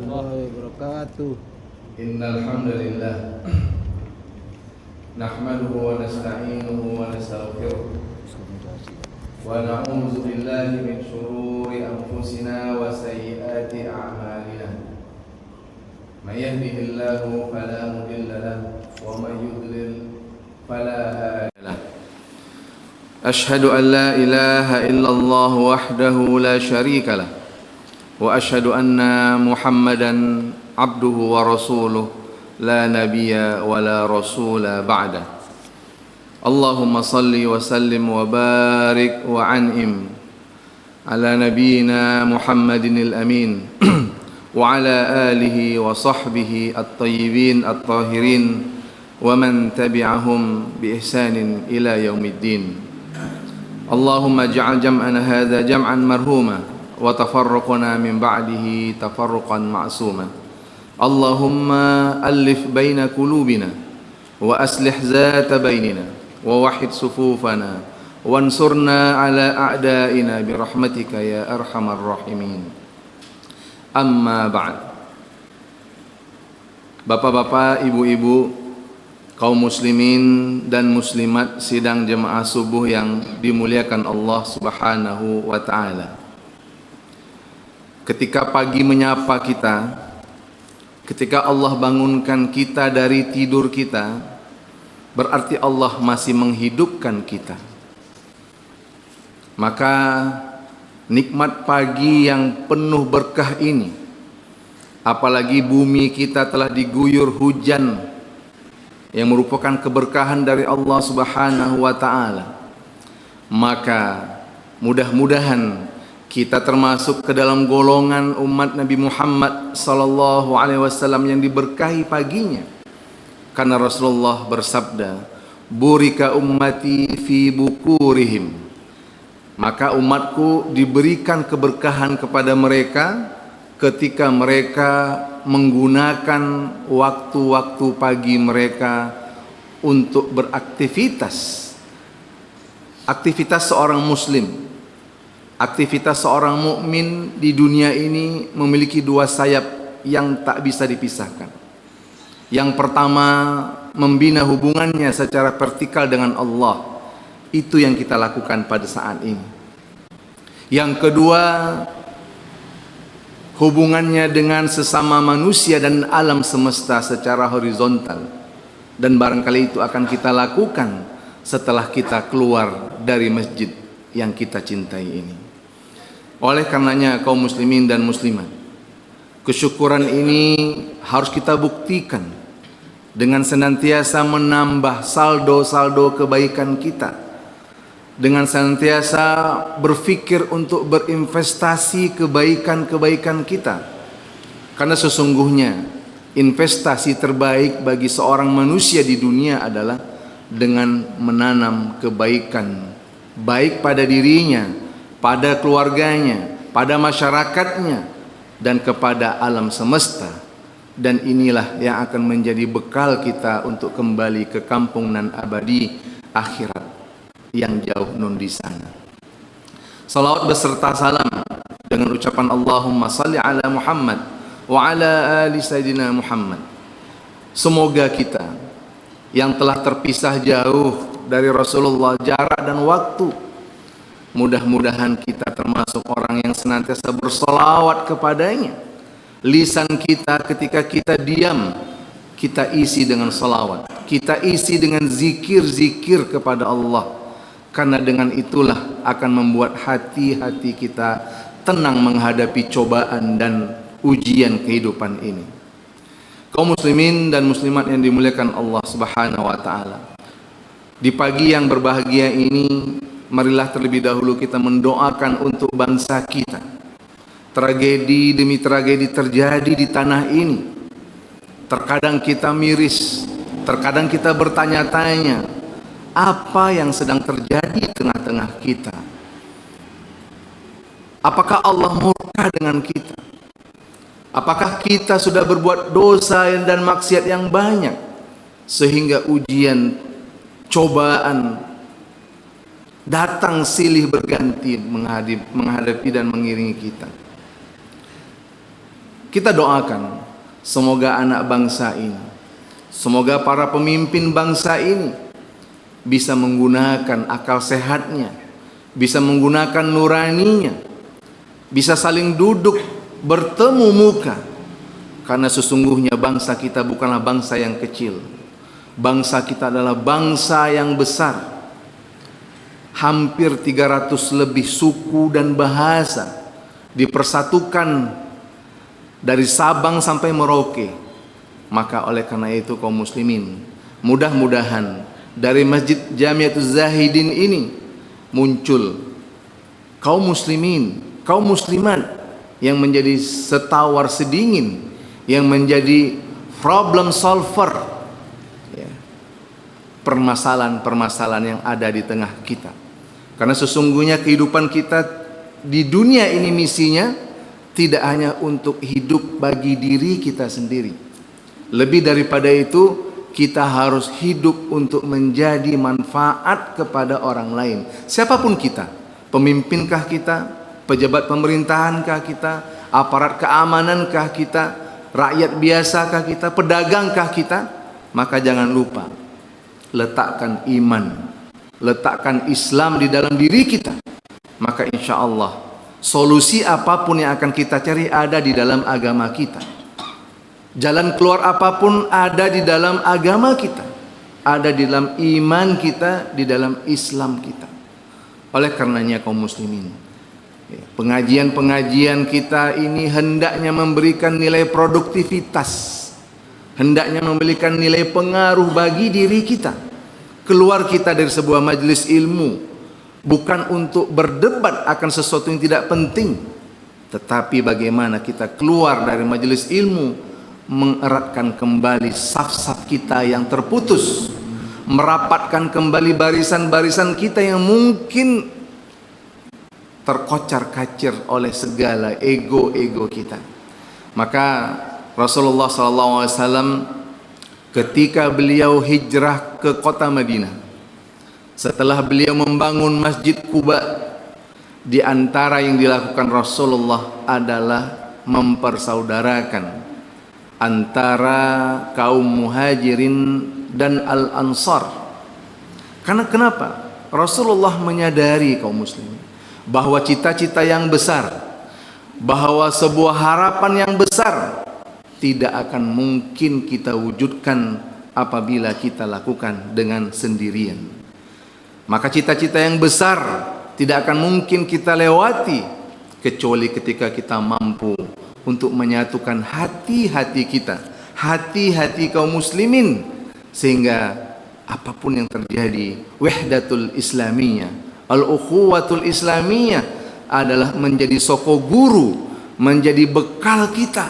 warahmatullahi wabarakatuh. Innal hamdalillah nahmaduhu wa nasta'inuhu wa nastaghfiruh wa na'udzu billahi min shururi anfusina wa sayyiati a'malina. May yahdihillahu fala mudilla lahu wa may yudlil fala hadiya lahu. Ashhadu an la ilaha illallah wahdahu la syarika lahu wa ashhadu anna Muhammadan abduhu wa rasuluh la nabiyya wa la rasula ba'da. Allahumma salli wa sallim wa barik wa an'im ala nabiyyina Muhammadin al-amin wa ala alihi wa sahbihi at-tayyibin at-tahirin wa man tabi'ahum bi ihsanin ila yaumiddin. Allahumma ij'al jam'ana hadha jam'an marhuma wa tafarruqana min ba'dihi tafarruqan ma'suma. Allahumma alif baina qulubina wa aslih zata bainina wa wahid sufufana wansurna ala a'daina bi rahmatika ya arhamar rahimin. Amma ba'd. Bapak-bapak, ibu-ibu, kaum muslimin dan muslimat sidang jemaah subuh yang dimuliakan Allah Subhanahu wa taala. Ketika pagi menyapa kita, ketika Allah bangunkan kita dari tidur kita, berarti Allah masih menghidupkan kita. Maka nikmat pagi yang penuh berkah ini, apalagi bumi kita telah diguyur hujan yang merupakan keberkahan dari Allah Subhanahu wa taala, maka mudah-mudahan kita termasuk ke dalam golongan umat Nabi Muhammad sallallahu alaihi wasallam yang diberkahi paginya. Karena Rasulullah bersabda, "Burika ummati fi bukurihim." Maka umatku diberikan keberkahan kepada mereka ketika mereka menggunakan waktu-waktu pagi mereka untuk beraktivitas. Aktivitas seorang muslim, aktivitas seorang mukmin di dunia ini memiliki dua sayap yang tak bisa dipisahkan. Yang pertama, membina hubungannya secara vertikal dengan Allah. Itu yang kita lakukan pada saat ini. Yang kedua, hubungannya dengan sesama manusia dan alam semesta secara horizontal. Dan barangkali itu akan kita lakukan setelah kita keluar dari masjid yang kita cintai ini. Oleh karenanya kaum muslimin dan muslimat, kesyukuran ini harus kita buktikan dengan senantiasa menambah saldo-saldo kebaikan kita, dengan senantiasa berpikir untuk berinvestasi kebaikan-kebaikan kita. Karena sesungguhnya investasi terbaik bagi seorang manusia di dunia adalah dengan menanam kebaikan, baik pada dirinya, pada keluarganya, pada masyarakatnya, dan kepada alam semesta. Dan inilah yang akan menjadi bekal kita untuk kembali ke kampung nan abadi akhirat yang jauh nun di sana. Salawat beserta salam dengan ucapan Allahumma salli ala Muhammad wa ala ali Sayyidina Muhammad. Semoga kita yang telah terpisah jauh dari Rasulullah jarak dan waktu, mudah-mudahan kita termasuk orang yang senantiasa bersolawat kepadanya. Lisan kita ketika kita diam, kita isi dengan solawat, kita isi dengan zikir-zikir kepada Allah. Karena dengan itulah akan membuat hati-hati kita tenang menghadapi cobaan dan ujian kehidupan ini. Kaum muslimin dan muslimat yang dimuliakan Allah Subhanahu wa taala, di pagi yang berbahagia ini, marilah terlebih dahulu kita mendoakan untuk bangsa kita. Tragedi demi tragedi terjadi di tanah ini. Terkadang kita miris, terkadang kita bertanya-tanya, apa yang sedang terjadi di tengah-tengah kita? Apakah Allah murka dengan kita? Apakah kita sudah berbuat dosa dan maksiat yang banyak sehingga ujian, cobaan datang silih berganti menghadapi dan mengiringi kita? Kita doakan semoga anak bangsa ini, semoga para pemimpin bangsa ini bisa menggunakan akal sehatnya, bisa menggunakan nuraninya, bisa saling duduk bertemu muka. Karena sesungguhnya bangsa kita bukanlah bangsa yang kecil. Bangsa kita adalah bangsa yang besar. Hampir 300 lebih suku dan bahasa dipersatukan dari Sabang sampai Merauke. Maka oleh karena itu kaum muslimin, mudah-mudahan dari Masjid Jamiatul Zahidin ini muncul kaum muslimin, kaum muslimat yang menjadi setawar sedingin, yang menjadi problem solver ya, permasalahan-permasalahan yang ada di tengah kita. Karena sesungguhnya kehidupan kita di dunia ini misinya tidak hanya untuk hidup bagi diri kita sendiri. Lebih daripada itu, kita harus hidup untuk menjadi manfaat kepada orang lain. Siapapun kita, pemimpinkah kita, pejabat pemerintahankah kita, aparat keamanankah kita, rakyat biasakah kita, pedagangkah kita, maka jangan lupa letakkan iman, letakkan Islam di dalam diri kita. Maka insya Allah solusi apapun yang akan kita cari ada di dalam agama kita. Jalan keluar apapun ada di dalam agama kita, ada di dalam iman kita, di dalam Islam kita. Oleh karenanya kaum muslimin, pengajian-pengajian kita ini hendaknya memberikan nilai produktivitas, hendaknya memberikan nilai pengaruh bagi diri kita. Keluar kita dari sebuah majelis ilmu bukan untuk berdebat akan sesuatu yang tidak penting, tetapi bagaimana kita keluar dari majelis ilmu mengeratkan kembali saf-saf kita yang terputus, merapatkan kembali barisan-barisan kita yang mungkin terkocar-kacir oleh segala ego-ego kita. Maka Rasulullah SAW ketika beliau hijrah ke kota Madinah, setelah beliau membangun Masjid Quba, di antara yang dilakukan Rasulullah adalah mempersaudarakan antara kaum muhajirin dan al-ansar. Karena kenapa? Rasulullah menyadari kaum muslimin bahwa cita-cita yang besar, bahwa sebuah harapan yang besar tidak akan mungkin kita wujudkan apabila kita lakukan dengan sendirian. Maka cita-cita yang besar tidak akan mungkin kita lewati kecuali ketika kita mampu untuk menyatukan hati-hati kita, hati-hati kaum muslimin, sehingga apapun yang terjadi, wahdatul islamiyah, al-ukhuwatul islamiyah adalah menjadi soko guru, menjadi bekal kita.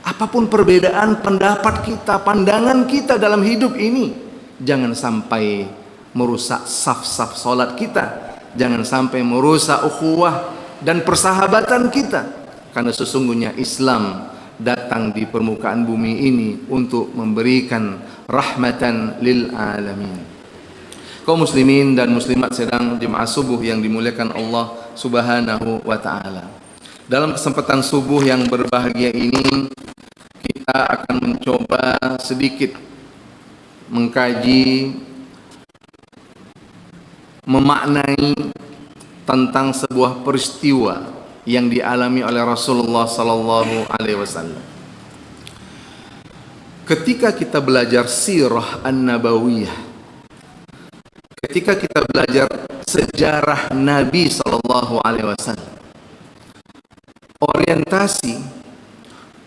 Apapun perbedaan pendapat kita, pandangan kita dalam hidup ini, jangan sampai merusak saf-saf salat kita, jangan sampai merusak ukhuwah dan persahabatan kita. Karena sesungguhnya Islam datang di permukaan bumi ini untuk memberikan rahmatan lil alamin. Kaum muslimin dan muslimat sedang jemaah subuh yang dimuliakan Allah Subhanahu wa taala. Dalam kesempatan subuh yang berbahagia ini, kita akan mencoba sedikit mengkaji, memaknai tentang sebuah peristiwa yang dialami oleh Rasulullah sallallahu alaihi wasallam. Ketika kita belajar sirah an-nabawiyah, ketika kita belajar sejarah Nabi sallallahu alaihi wasallam, orientasi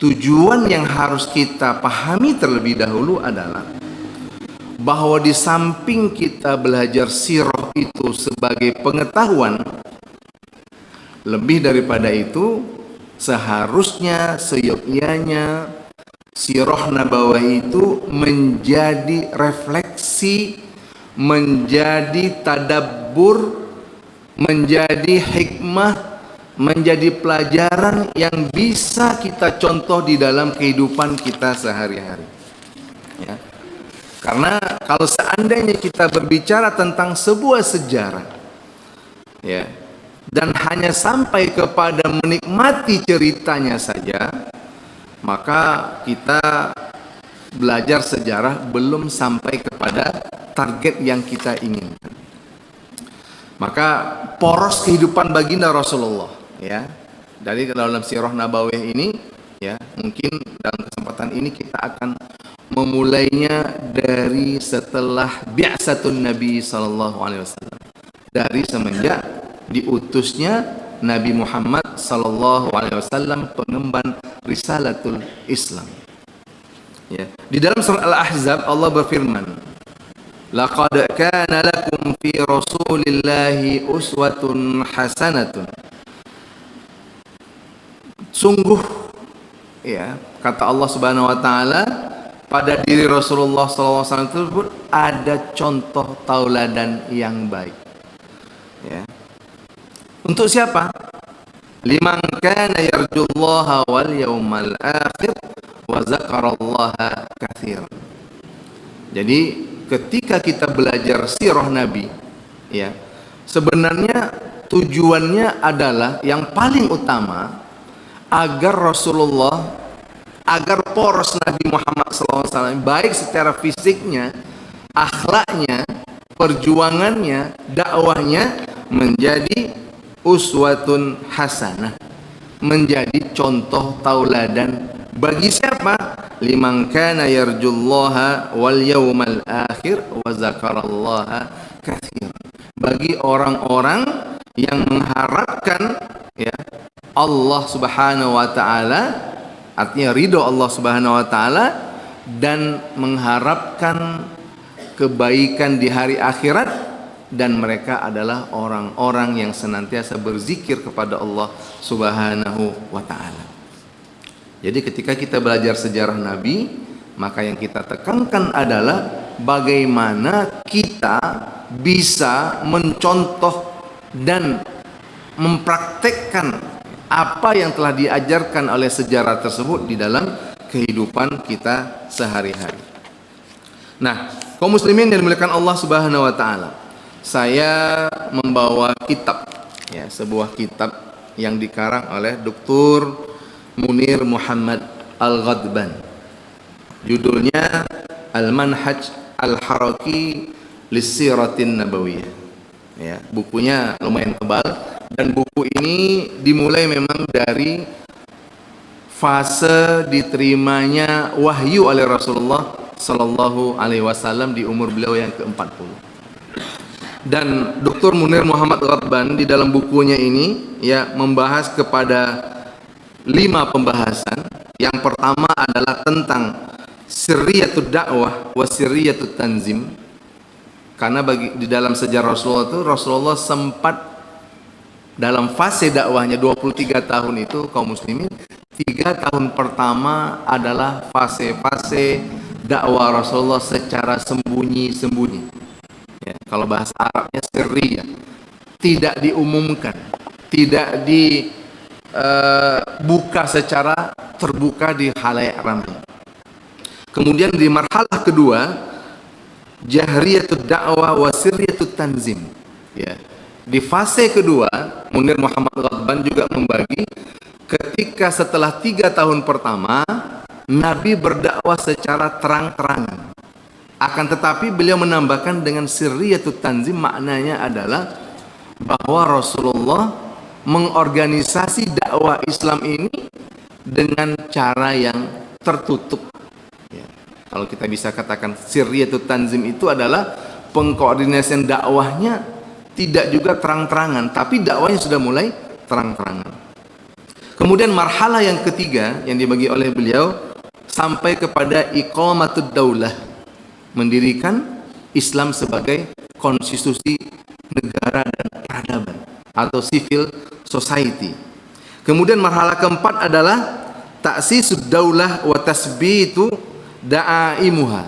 tujuan yang harus kita pahami terlebih dahulu adalah bahwa di samping kita belajar sirah itu sebagai pengetahuan, lebih daripada itu, seharusnya seyogyanya sirah nabawiyah itu menjadi refleksi, menjadi tadabbur, menjadi hikmah, menjadi pelajaran yang bisa kita contoh di dalam kehidupan kita sehari-hari. Ya. Karena kalau seandainya kita berbicara tentang sebuah sejarah, ya, dan hanya sampai kepada menikmati ceritanya saja, maka kita belajar sejarah belum sampai kepada target yang kita inginkan. Maka poros kehidupan baginda Rasulullah, ya, dari dalam sirah nabawiyah ini, ya, mungkin dalam kesempatan ini kita akan memulainya dari setelah bi'satun Nabi sallallahu alaihi wasallam, dari semenjak diutusnya Nabi Muhammad sallallahu alaihi wasallam, pengemban risalatul Islam. Ya. Di dalam surah Al-Ahzab Allah berfirman, "Laqad kana lakum fi Rasulillahi uswatun hasanatun." Sungguh, ya, kata Allah Subhanahu wa taala, pada diri Rasulullah SAW tersebut ada contoh tauladan yang baik. Ya. Untuk siapa? Liman kana yarjullaha wal yawmal akhir wa zakarallaha katsiran. Jadi ketika kita belajar sirah Nabi, ya, sebenarnya tujuannya adalah yang paling utama agar Rasulullah, agar poros Nabi Muhammad SAW baik secara fisiknya, akhlaknya, perjuangannya, dakwahnya menjadi uswatun hasanah, menjadi contoh tauladan bagi siapa? Liman kana yarjullaha wal yawmal akhir wa zakarallaha katsiran. Bagi orang-orang yang mengharapkan, ya, Allah Subhanahu wa taala, artinya ridho Allah Subhanahu wa taala, dan mengharapkan kebaikan di hari akhirat, dan mereka adalah orang-orang yang senantiasa berzikir kepada Allah Subhanahu wa taala. Jadi ketika kita belajar sejarah Nabi, maka yang kita tekankan adalah bagaimana kita bisa mencontoh dan mempraktekkan apa yang telah diajarkan oleh sejarah tersebut di dalam kehidupan kita sehari-hari. Nah, kaum muslimin yang dimuliakan Allah Subhanahu wa taala, saya membawa kitab, ya, sebuah kitab yang dikarang oleh Dr. Munir Muhammad Al-Ghadban. Judulnya Al-Manhaj Al-Haraki Lissiratin Nabawiyah. Ya, bukunya lumayan tebal, dan buku ini dimulai memang dari fase diterimanya wahyu oleh Rasulullah sallallahu alaihi wasallam di umur beliau yang ke-40. Dan Dr. Munir Muhammad Ghadban di dalam bukunya ini, ya, membahas kepada 5 pembahasan. Yang pertama adalah tentang sirriyatud dakwah wa sirriyatud tanzim. Karena di dalam sejarah Rasulullah itu, Rasulullah sempat dalam fase dakwahnya 23 tahun itu, kaum muslimin, 3 tahun pertama adalah fase-fase dakwah Rasulullah secara sembunyi-sembunyi. Ya, kalau bahasa Arabnya sirriyah, tidak diumumkan, tidak buka secara terbuka di khalayak ramai. Kemudian di marhalah kedua, jahriyatud dakwah wa sirriyatut tanzim. Ya. Di fase kedua, Munir Muhammad Ghadban juga membagi ketika setelah 3 tahun pertama Nabi berdakwah secara terang-terangan. Akan tetapi beliau menambahkan dengan sirriyatut tanzim, maknanya adalah bahwa Rasulullah mengorganisasi dakwah Islam ini dengan cara yang tertutup. Ya. Kalau kita bisa katakan sirriyatut tanzim itu adalah pengkoordinasian dakwahnya tidak juga terang-terangan, tapi dakwahnya sudah mulai terang-terangan. Kemudian marhalah yang ketiga yang dibagi oleh beliau sampai kepada iqamatud daulah, mendirikan Islam sebagai konstitusi negara dan peradaban atau civil society. Kemudian marhalah keempat adalah ta'sisud daulah wa tasbitu da'aimuha,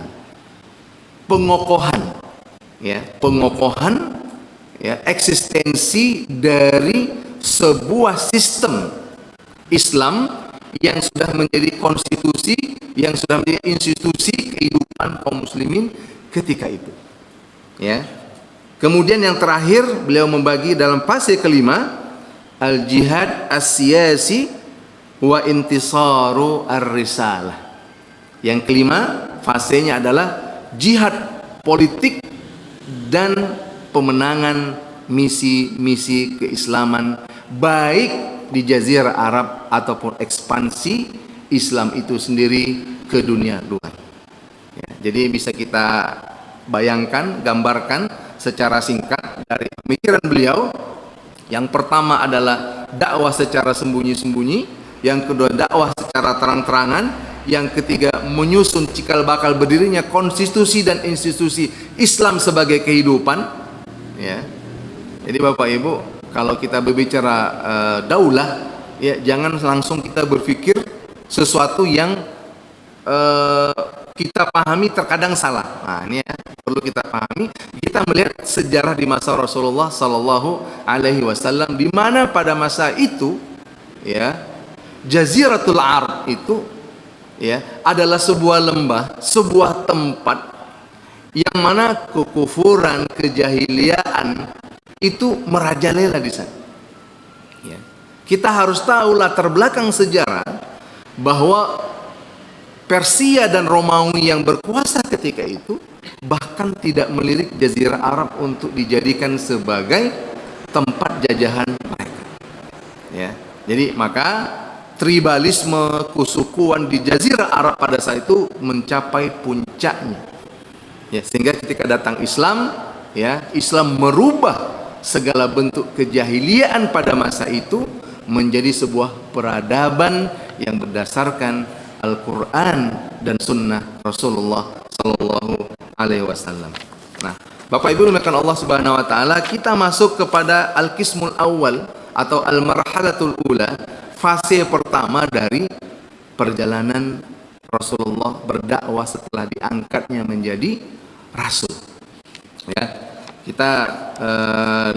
pengokohan, ya, pengokohan, ya, eksistensi dari sebuah sistem Islam yang sudah menjadi konstitusi, yang sudah menjadi institusi kehidupan kaum muslimin ketika itu. Ya. Kemudian yang terakhir beliau membagi dalam fase kelima al-jihad as-siyasi wa intisaru ar-risalah. Yang kelima, fasenya adalah jihad politik dan pemenangan misi-misi keislaman baik di Jazirah Arab ataupun ekspansi Islam itu sendiri ke dunia luar. Ya, jadi bisa kita bayangkan, gambarkan secara singkat dari pemikiran beliau. Yang pertama adalah dakwah secara sembunyi-sembunyi, yang kedua dakwah secara terang-terangan, yang ketiga menyusun cikal bakal berdirinya konstitusi dan institusi Islam sebagai kehidupan. Ya. Jadi Bapak Ibu, kalau kita berbicara daulah, ya jangan langsung kita berpikir sesuatu yang kita pahami terkadang salah. Nah, ini ya, perlu kita pahami. Kita melihat sejarah di masa Rasulullah Sallallahu Alaihi Wasallam, di mana pada masa itu, ya, Jaziratul Arab itu, ya, adalah sebuah lembah, sebuah tempat yang mana kekufuran, kejahiliaan itu merajalela di sana. Ya. Kita harus tahu latar belakang sejarah bahwa Persia dan Romawi yang berkuasa ketika itu bahkan tidak melirik Jazirah Arab untuk dijadikan sebagai tempat jajahan mereka. Ya. Jadi maka tribalisme, kesukuan di Jazirah Arab pada saat itu mencapai puncaknya. Ya, sehingga ketika datang Islam, ya, Islam merubah segala bentuk kejahiliaan pada masa itu menjadi sebuah peradaban yang berdasarkan Al-Quran dan Sunnah Rasulullah Sallallahu Alaihi Wasallam. Nah, Bapak Ibu dimuliakan Allah Subhanahu Wa Taala, kita masuk kepada Al-Qismul Awal atau Al-Marhalatul Ula, fase pertama dari perjalanan Rasulullah berdakwah setelah diangkatnya menjadi Rasul. Ya, kita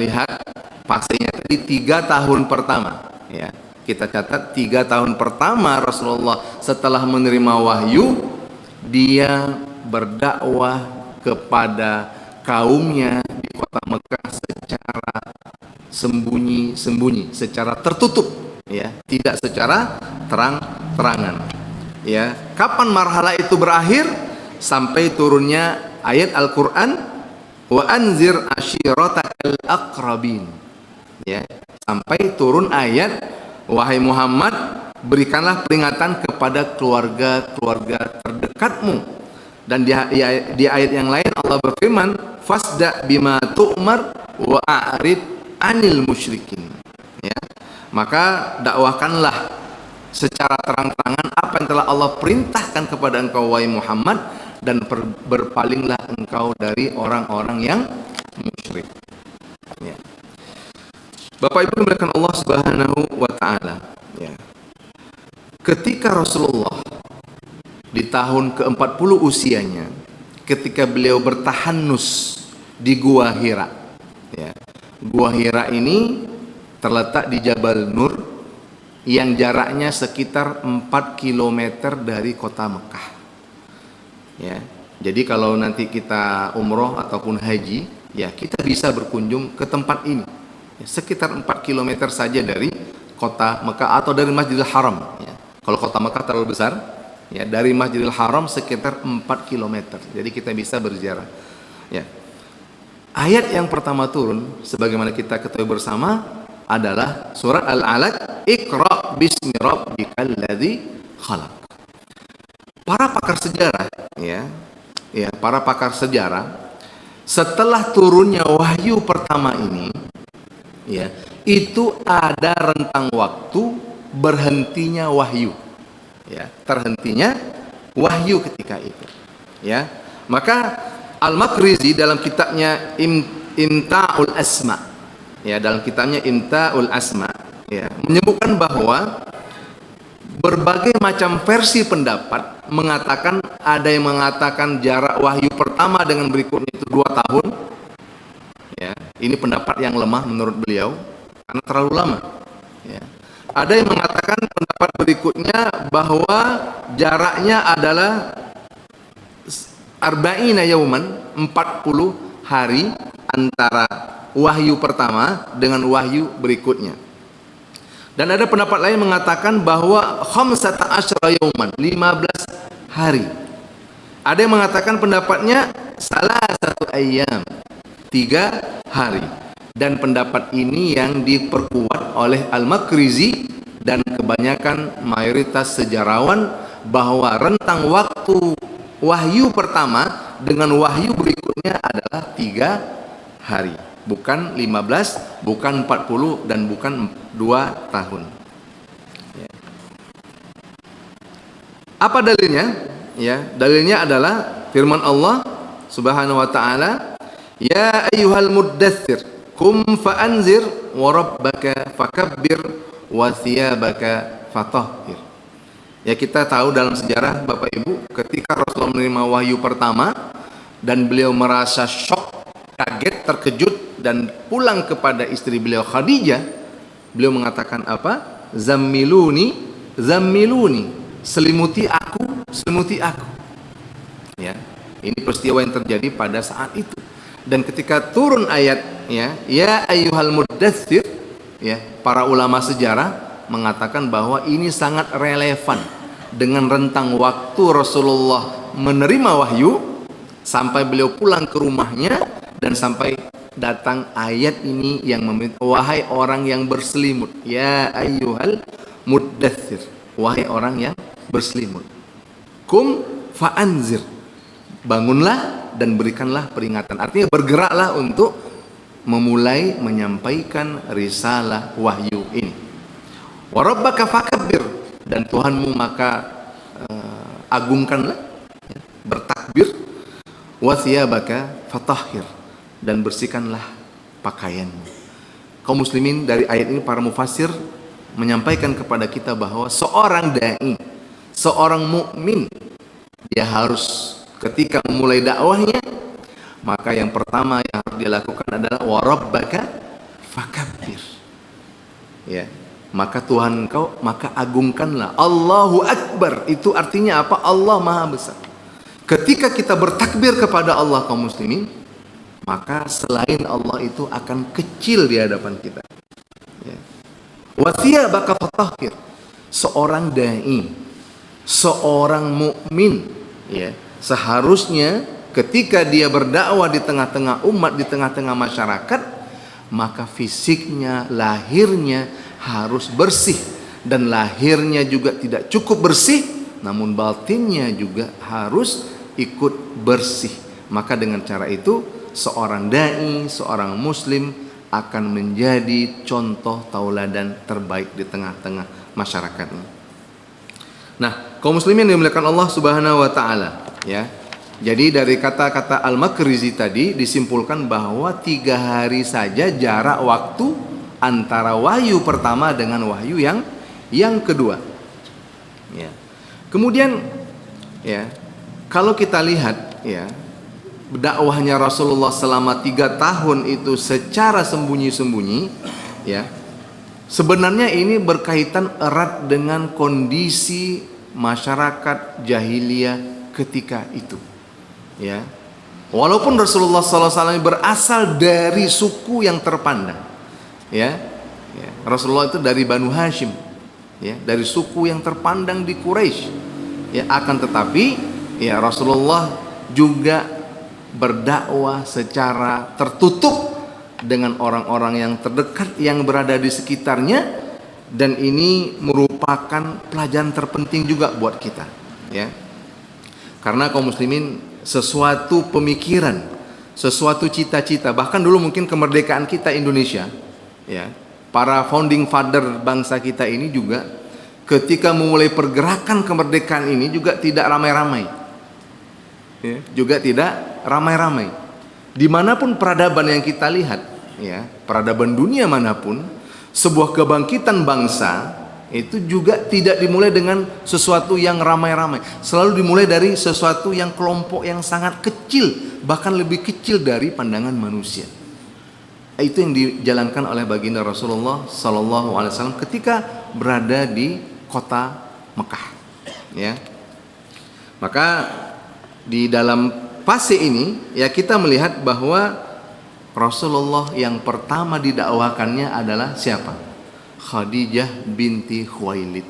lihat fasenya tadi 3 tahun pertama. Ya. Kita catat 3 tahun pertama Rasulullah setelah menerima wahyu, dia berdakwah kepada kaumnya di kota Mekah secara sembunyi-sembunyi, secara tertutup, ya, tidak secara terang-terangan. Ya, kapan marhala itu berakhir? Sampai turunnya ayat Al-Qur'an, wa anzir ashiratakal aqrabin. Ya, sampai turun ayat, wahai Muhammad, berikanlah peringatan kepada keluarga-keluarga terdekatmu. Dan di ayat yang lain Allah berfirman, fasda bima tu'mar wa a'rid anil musyrikin. Ya. Maka dakwahkanlah secara terang-terangan apa yang telah Allah perintahkan kepada engkau wahai Muhammad, dan berpalinglah engkau dari orang-orang yang musyrik. Ya. Bapak Ibu dimuliakan Allah Subhanahu wa Ta'ala, ya. Ketika Rasulullah di tahun ke-40 usianya, ketika beliau bertahanus di Gua Hira, ya. Gua Hira ini terletak di Jabal Nur yang jaraknya sekitar 4 km dari kota Mekah. Ya. Jadi kalau nanti kita umroh ataupun haji, ya kita bisa berkunjung ke tempat ini. Sekitar 4 km saja dari kota Mekah atau dari Masjidil Haram. Ya. Kalau kota Mekah terlalu besar, ya, dari Masjidil Haram sekitar 4 km. Jadi kita bisa berziarah. Ya. Ayat yang pertama turun, sebagaimana kita ketahui bersama, adalah surat Al-Alaq, Iqra bismi rabbikal ladzi khalaq. Para pakar sejarah, ya, para pakar sejarah, setelah turunnya wahyu pertama ini, ya, itu ada rentang waktu berhentinya wahyu, ya, terhentinya wahyu ketika itu, ya. Maka Al-Maqrizi dalam kitabnya Imta'ul Asma, ya, dalam kitabnya Imta'ul Asma, ya, menyebutkan bahwa berbagai macam versi pendapat mengatakan, ada yang mengatakan jarak wahyu pertama dengan berikutnya itu 2 tahun. Ya, ini pendapat yang lemah menurut beliau karena terlalu lama. Ya. Ada yang mengatakan pendapat berikutnya bahwa jaraknya adalah arba'ina yauman, 40 hari antara wahyu pertama dengan wahyu berikutnya. Dan ada pendapat lain mengatakan bahwa khamsata asyra yauman, 15 hari. Ada yang mengatakan pendapatnya salah satu ayam, 3 hari. Dan pendapat ini yang diperkuat oleh Al-Makrizi dan kebanyakan mayoritas sejarawan, bahwa rentang waktu wahyu pertama dengan wahyu berikutnya adalah 3 hari. Bukan 15, bukan 40, dan bukan 2 tahun. Ya. Apa dalilnya? Ya, dalilnya adalah firman Allah Subhanahu wa taala, "Ya ayyuhal muddatsir, qum fa'anzir wa rabbaka fakabbir wa thiyabaka fatahhir." Ya, kita tahu dalam sejarah Bapak Ibu, ketika Rasulullah menerima wahyu pertama dan beliau merasa syok, kaget, terkejut, dan pulang kepada istri beliau Khadijah, beliau mengatakan apa? Zammiluni, zammiluni, selimuti aku, selimuti aku. Ya, ini peristiwa yang terjadi pada saat itu. Dan ketika turun ayat, ya ayyuhal muddatsir, ya, para ulama sejarah mengatakan bahwa ini sangat relevan dengan rentang waktu Rasulullah menerima wahyu sampai beliau pulang ke rumahnya dan sampai datang ayat ini yang meminta, wahai orang yang berselimut, ya ayyuhal muddatsir, wahai orang yang berselimut, kum fa'anzir, bangunlah dan berikanlah peringatan. Artinya bergeraklah untuk memulai menyampaikan risalah wahyu ini. Wa rabbaka fakabbir, dan Tuhanmu maka agungkanlah, bertakbir. Wa thiyabaka fatahhir, dan bersihkanlah pakaianmu. Kaum muslimin, dari ayat ini para mufassir menyampaikan kepada kita bahwa seorang dai, seorang mukmin, dia harus ketika memulai dakwahnya, maka yang pertama yang harus dia lakukan adalah wa rabbaka fakabbir. Ya, maka Tuhan engkau maka agungkanlah. Allahu Akbar, itu artinya apa? Allah Maha Besar. Ketika kita bertakbir kepada Allah, kaum muslimin, maka selain Allah itu akan kecil di hadapan kita. Ya. Wa thiyabaka fatahhir, seorang dai, seorang mukmin, ya, seharusnya ketika dia berdakwah di tengah-tengah umat, di tengah-tengah masyarakat, maka fisiknya, lahirnya harus bersih, dan lahirnya juga tidak cukup bersih, namun batinnya juga harus ikut bersih. Maka dengan cara itu seorang dai, seorang muslim akan menjadi contoh tauladan terbaik di tengah-tengah masyarakatnya. Nah, kaum muslimin yang dimuliakan Allah Subhanahu wa taala, ya. Jadi dari kata-kata Al-Makrizi tadi disimpulkan bahwa 3 hari saja jarak waktu antara wahyu pertama dengan wahyu yang kedua. Ya. Kemudian, ya, kalau kita lihat, ya, dakwahnya Rasulullah selama 3 tahun itu secara sembunyi-sembunyi, ya, sebenarnya ini berkaitan erat dengan kondisi masyarakat jahiliyah ketika itu. Ya, walaupun Rasulullah SAW berasal dari suku yang terpandang, ya, Rasulullah itu dari Banu Hashim, ya, dari suku yang terpandang di Quraisy, ya, akan tetapi, ya, Rasulullah juga berdakwah secara tertutup dengan orang-orang yang terdekat yang berada di sekitarnya, dan ini merupakan pelajaran terpenting juga buat kita, ya, karena kaum muslimin, sesuatu pemikiran, sesuatu cita-cita, bahkan dulu mungkin kemerdekaan kita Indonesia, ya, para founding father bangsa kita ini juga ketika memulai pergerakan kemerdekaan ini juga tidak ramai-ramai, ya, juga tidak ramai-ramai. Dimanapun peradaban yang kita lihat, ya, peradaban dunia manapun, sebuah kebangkitan bangsa itu juga tidak dimulai dengan sesuatu yang ramai-ramai, selalu dimulai dari sesuatu yang kelompok yang sangat kecil, bahkan lebih kecil dari pandangan manusia. Itu yang dijalankan oleh baginda Rasulullah Sallallahu Alaihi Wasallam ketika berada di kota Mekah, ya. Maka di dalam fase ini, ya, kita melihat bahwa Rasulullah yang pertama didakwakannya adalah siapa? Khadijah binti Khuwailid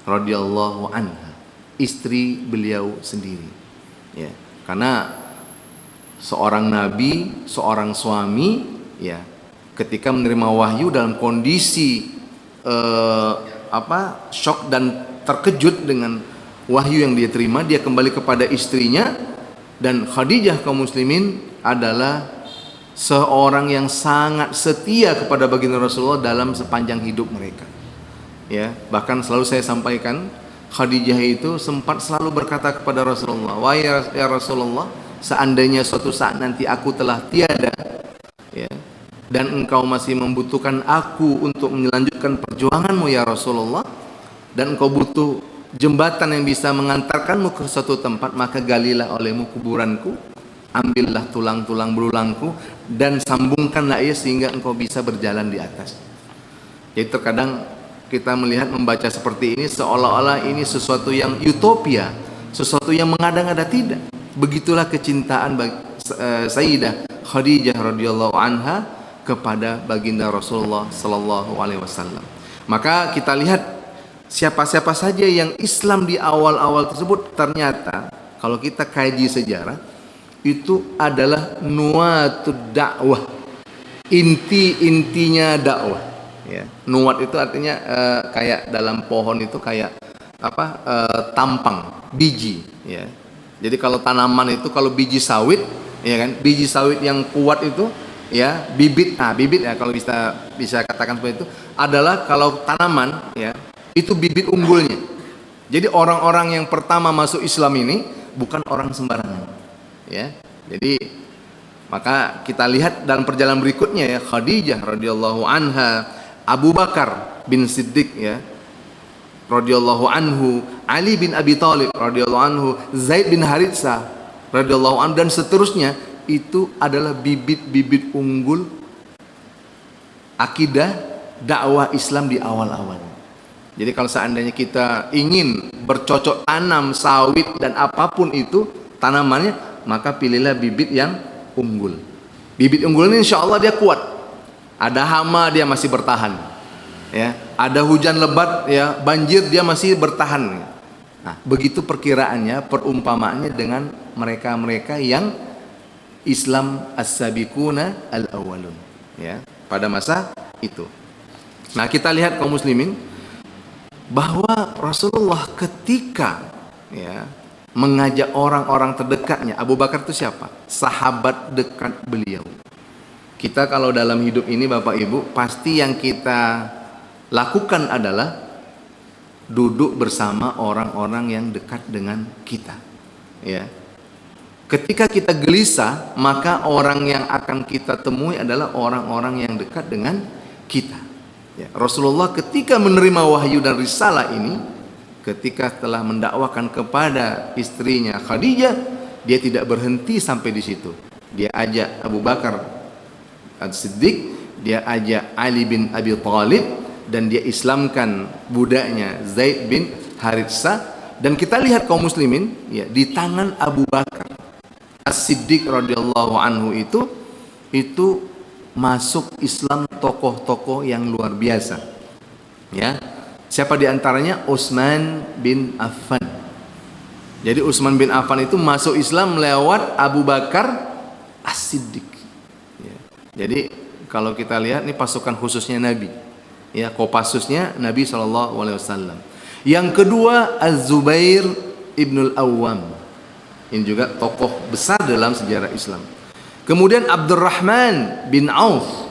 radhiyallahu anha, istri beliau sendiri. Ya, karena seorang nabi, seorang suami, ya, ketika menerima wahyu dalam kondisi shock dan terkejut dengan wahyu yang dia terima, dia kembali kepada istrinya. Dan Khadijah kaum muslimin adalah seorang yang sangat setia kepada baginda Rasulullah dalam sepanjang hidup mereka. Ya, bahkan selalu saya sampaikan, Khadijah itu sempat selalu berkata kepada Rasulullah, "Wahai ya Rasulullah, seandainya suatu saat nanti aku telah tiada, ya, dan engkau masih membutuhkan aku untuk melanjutkan perjuanganmu ya Rasulullah, dan engkau butuh jembatan yang bisa mengantarkanmu ke suatu tempat, maka galilah olehmu kuburanku, ambillah tulang-tulang belulangku dan sambungkanlah ia sehingga engkau bisa berjalan di atas." Jadi terkadang kita melihat, membaca seperti ini seolah-olah ini sesuatu yang utopia, sesuatu yang mengada-ngada. Tidak. Begitulah kecintaan Sayyidah Khadijah radhiyallahu anha kepada baginda Rasulullah sallallahu alaihi wasallam. Maka kita lihat siapa-siapa saja yang Islam di awal-awal tersebut, ternyata kalau kita kaji sejarah, itu adalah nuwatud dakwah, inti-intinya dakwah. Ya, nuwat itu artinya kayak dalam pohon itu kayak tampang, biji. Ya, jadi kalau tanaman itu, kalau biji sawit, ya kan, biji sawit yang kuat itu, ya, bibit ya, kalau bisa katakan seperti itu, adalah kalau tanaman, ya, itu bibit unggulnya. Jadi orang-orang yang pertama masuk Islam ini bukan orang sembarangan. Ya, jadi maka kita lihat dalam perjalanan berikutnya, ya, Khadijah radhiyallahu anha, Abu Bakar bin Siddiq, ya, radhiyallahu anhu, Ali bin Abi Thalib radhiyallahu anhu, Zaid bin Haritsah radhiyallahu anhu, dan seterusnya. Itu adalah bibit-bibit unggul akidah dakwah Islam di awal-awal. Jadi kalau seandainya kita ingin bercocok tanam sawit dan apapun itu tanamannya, maka pilihlah bibit yang unggul. Bibit unggul ini insya Allah dia kuat. Ada hama dia masih bertahan, ya. Ada hujan lebat, ya, banjir dia masih bertahan. Nah, begitu perkiraannya, perumpamaannya dengan mereka-mereka yang Islam as-sabiquna al-awwalun, ya, pada masa itu. Nah, kita lihat kaum muslimin bahwa Rasulullah ketika, ya, mengajak orang-orang terdekatnya, Abu Bakar itu siapa? Sahabat dekat beliau. Kita kalau dalam hidup ini Bapak Ibu, pasti yang kita lakukan adalah duduk bersama orang-orang yang dekat dengan kita. Ya. Ketika kita gelisah, maka orang yang akan kita temui adalah orang-orang yang dekat dengan kita. Ya. Rasulullah ketika menerima wahyu dan risalah ini, ketika telah mendakwakan kepada istrinya Khadijah, dia tidak berhenti sampai di situ. Dia ajak Abu Bakar As-Siddiq, dia ajak Ali bin Abi Thalib, dan dia Islamkan budaknya Zaid bin Haritsah. Dan kita lihat kaum muslimin, ya, di tangan Abu Bakar As-Siddiq radhiyallahu anhu itu masuk Islam tokoh-tokoh yang luar biasa. Ya, siapa di antaranya? Utsman bin Affan. Jadi Utsman bin Affan itu masuk Islam lewat Abu Bakar As-Siddiq. Jadi kalau kita lihat ini pasukan khususnya Nabi, ya, Kopassusnya Nabi SAW. Yang kedua Az-Zubair ibnul Awwam, ini juga tokoh besar dalam sejarah Islam. Kemudian Abdurrahman bin Auf,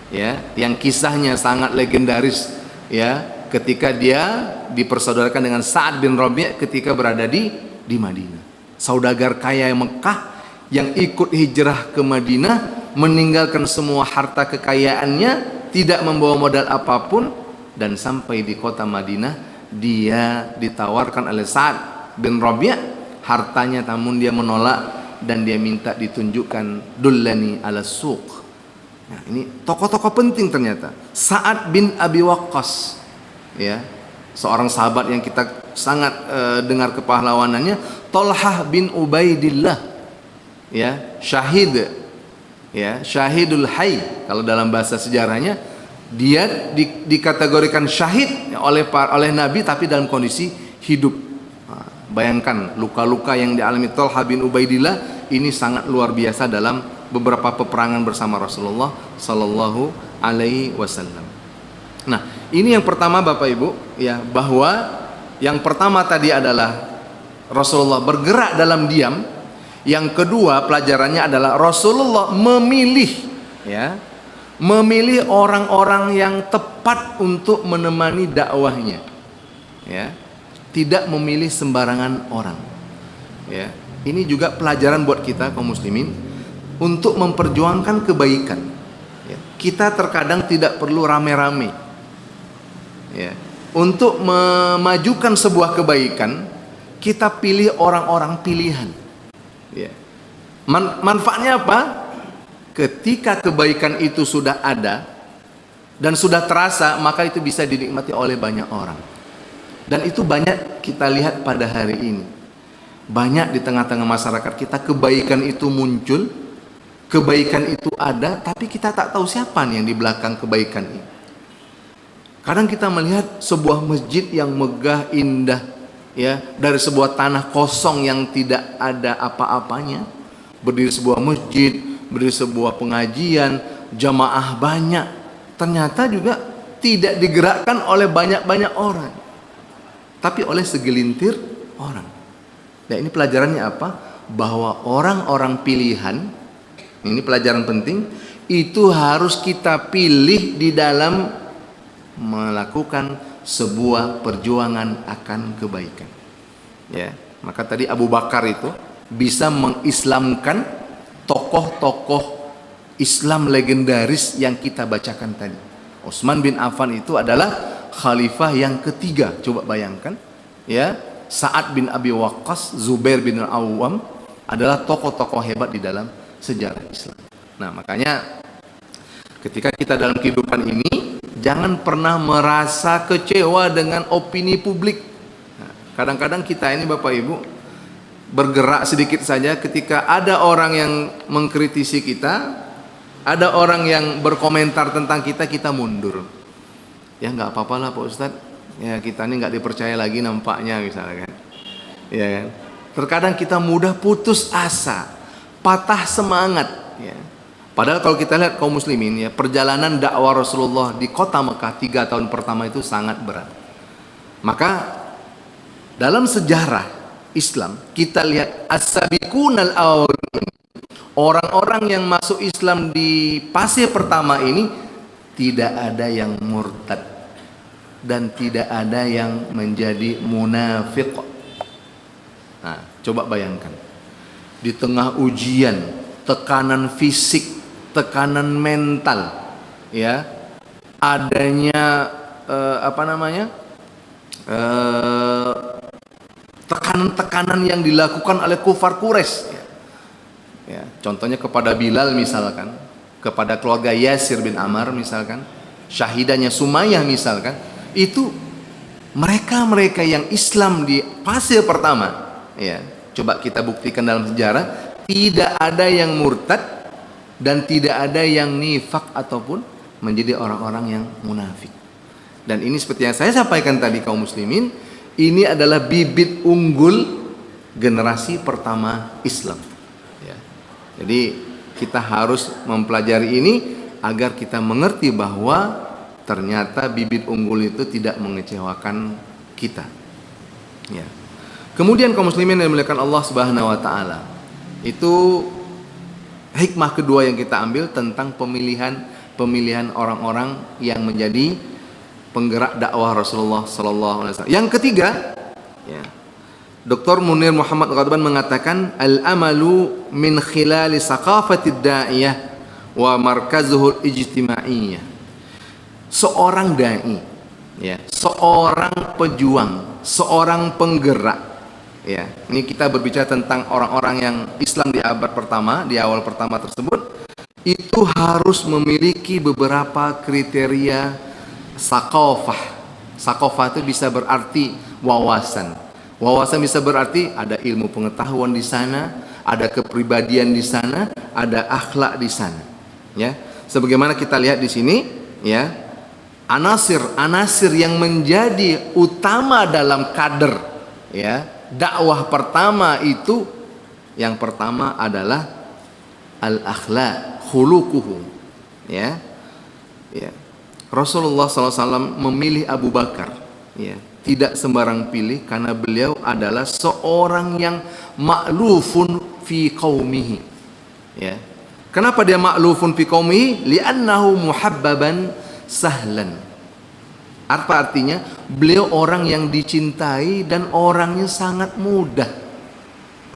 ya, yang kisahnya sangat legendaris, ya, ketika dia dipersaudarakan dengan Sa'ad bin Rabi' ketika berada di Madinah. Saudagar kaya Mekah yang ikut hijrah ke Madinah, meninggalkan semua harta kekayaannya, tidak membawa modal apapun, dan sampai di kota Madinah dia ditawarkan oleh Sa'ad bin Rabi', hartanya, namun dia menolak dan dia minta ditunjukkan dullani ala suq. Nah, ini tokoh-tokoh penting ternyata. Sa'ad bin Abi Waqqas, ya, seorang sahabat yang kita sangat dengar kepahlawanannya. Thalhah bin Ubaidillah, ya, syahid, ya, syahidul hayy kalau dalam bahasa sejarahnya, Dia dikategorikan syahid oleh Nabi tapi dalam kondisi hidup. Bayangkan luka-luka yang dialami Thalha bin Ubaidillah ini sangat luar biasa dalam beberapa peperangan bersama Rasulullah Sallallahu Alaihi Wasallam. Nah, ini yang pertama Bapak Ibu, ya, bahwa yang pertama tadi adalah Rasulullah bergerak dalam diam. Yang kedua pelajarannya adalah Rasulullah memilih, ya, memilih orang-orang yang tepat untuk menemani dakwahnya, ya. Tidak memilih sembarangan orang, ya. Ini juga pelajaran buat kita kaum muslimin untuk memperjuangkan kebaikan, ya. Kita terkadang tidak perlu rame-rame, ya. Untuk memajukan sebuah kebaikan kita pilih orang-orang pilihan, ya. Manfaatnya apa? Ketika kebaikan itu sudah ada dan sudah terasa, maka itu bisa dinikmati oleh banyak orang. Dan itu banyak kita lihat pada hari ini. Banyak di tengah-tengah masyarakat kita kebaikan itu muncul, kebaikan itu ada, tapi kita tak tahu siapa nih yang di belakang kebaikan ini. Kadang kita melihat sebuah masjid yang megah, indah, ya, dari sebuah tanah kosong yang tidak ada apa-apanya, berdiri sebuah masjid, berdiri sebuah pengajian, jamaah banyak, ternyata juga tidak digerakkan oleh banyak-banyak orang, tapi oleh segelintir orang. Nah, ini pelajarannya apa? Bahwa orang-orang pilihan, ini pelajaran penting, itu harus kita pilih di dalam melakukan sebuah perjuangan akan kebaikan, ya. Maka tadi Abu Bakar itu bisa mengislamkan tokoh-tokoh Islam legendaris yang kita bacakan tadi. Utsman bin Affan itu adalah khalifah yang ketiga. Coba bayangkan, ya. Sa'ad bin Abi Waqqas, Zubair bin Al-Awwam adalah tokoh-tokoh hebat di dalam sejarah Islam. Nah, makanya ketika kita dalam kehidupan ini jangan pernah merasa kecewa dengan opini publik. Nah, kadang-kadang kita ini Bapak Ibu bergerak sedikit saja ketika ada orang yang mengkritisi kita, ada orang yang berkomentar tentang kita, kita mundur. Ya nggak apa-apa lah Pak Ustadz, ya kita ini nggak dipercaya lagi nampaknya misalnya kan, ya kan. Terkadang kita mudah putus asa, patah semangat, ya. Padahal kalau kita lihat kaum muslimin, ya, perjalanan dakwah Rasulullah di kota Mekah 3 tahun pertama itu sangat berat. Maka dalam sejarah Islam kita lihat as-sabiqunal awwalun, orang-orang yang masuk Islam di fase pertama ini tidak ada yang murtad dan tidak ada yang menjadi munafik. Nah, coba bayangkan di tengah ujian, tekanan fisik, tekanan mental, ya, adanya tekanan-tekanan yang dilakukan oleh kufar Quraisy, ya. Contohnya kepada Bilal misalkan, kepada keluarga Yasir bin Ammar misalkan, syahidanya Sumayyah misalkan, itu mereka yang Islam di fase pertama, ya. Coba kita buktikan dalam sejarah, tidak ada yang murtad dan tidak ada yang nifak ataupun menjadi orang-orang yang munafik. Dan ini seperti yang saya sampaikan tadi kaum muslimin, ini adalah bibit unggul generasi pertama Islam, ya. Jadi kita harus mempelajari ini agar kita mengerti bahwa ternyata bibit unggul itu tidak mengecewakan kita, ya. Kemudian kaum muslimin yang dimuliakan Allah Subhanahu wa taala, itu hikmah kedua yang kita ambil tentang pemilihan orang-orang yang menjadi penggerak dakwah Rasulullah sallallahu alaihi wasallam. Yang ketiga, ya, Dr. Munir Muhammad Ghadban mengatakan al-amalu min khilali saqafatid da'iyah wa markazuhul ijtimaiyah. Seorang dai, ya, seorang pejuang, seorang penggerak, ya. Ini kita berbicara tentang orang-orang yang Islam di abad pertama, di awal pertama tersebut, itu harus memiliki beberapa kriteria saqafah. Saqafah itu bisa berarti wawasan. Wawasan bisa berarti ada ilmu pengetahuan di sana, ada kepribadian di sana, ada akhlak di sana, ya. Sebagaimana kita lihat di sini, ya, anasir yang menjadi utama dalam kader, ya, dakwah pertama itu, yang pertama adalah al-akhlaq, khuluquhu, ya. Ya. Rasulullah SAW memilih Abu Bakar, ya, tidak sembarang pilih, karena beliau adalah seorang yang ma'lufun fi qaumihi, ya. Kenapa dia ma'lufun fi qaumihi? Li'annahu muhabbaban sahlan. Apa artinya? Beliau orang yang dicintai dan orangnya sangat mudah.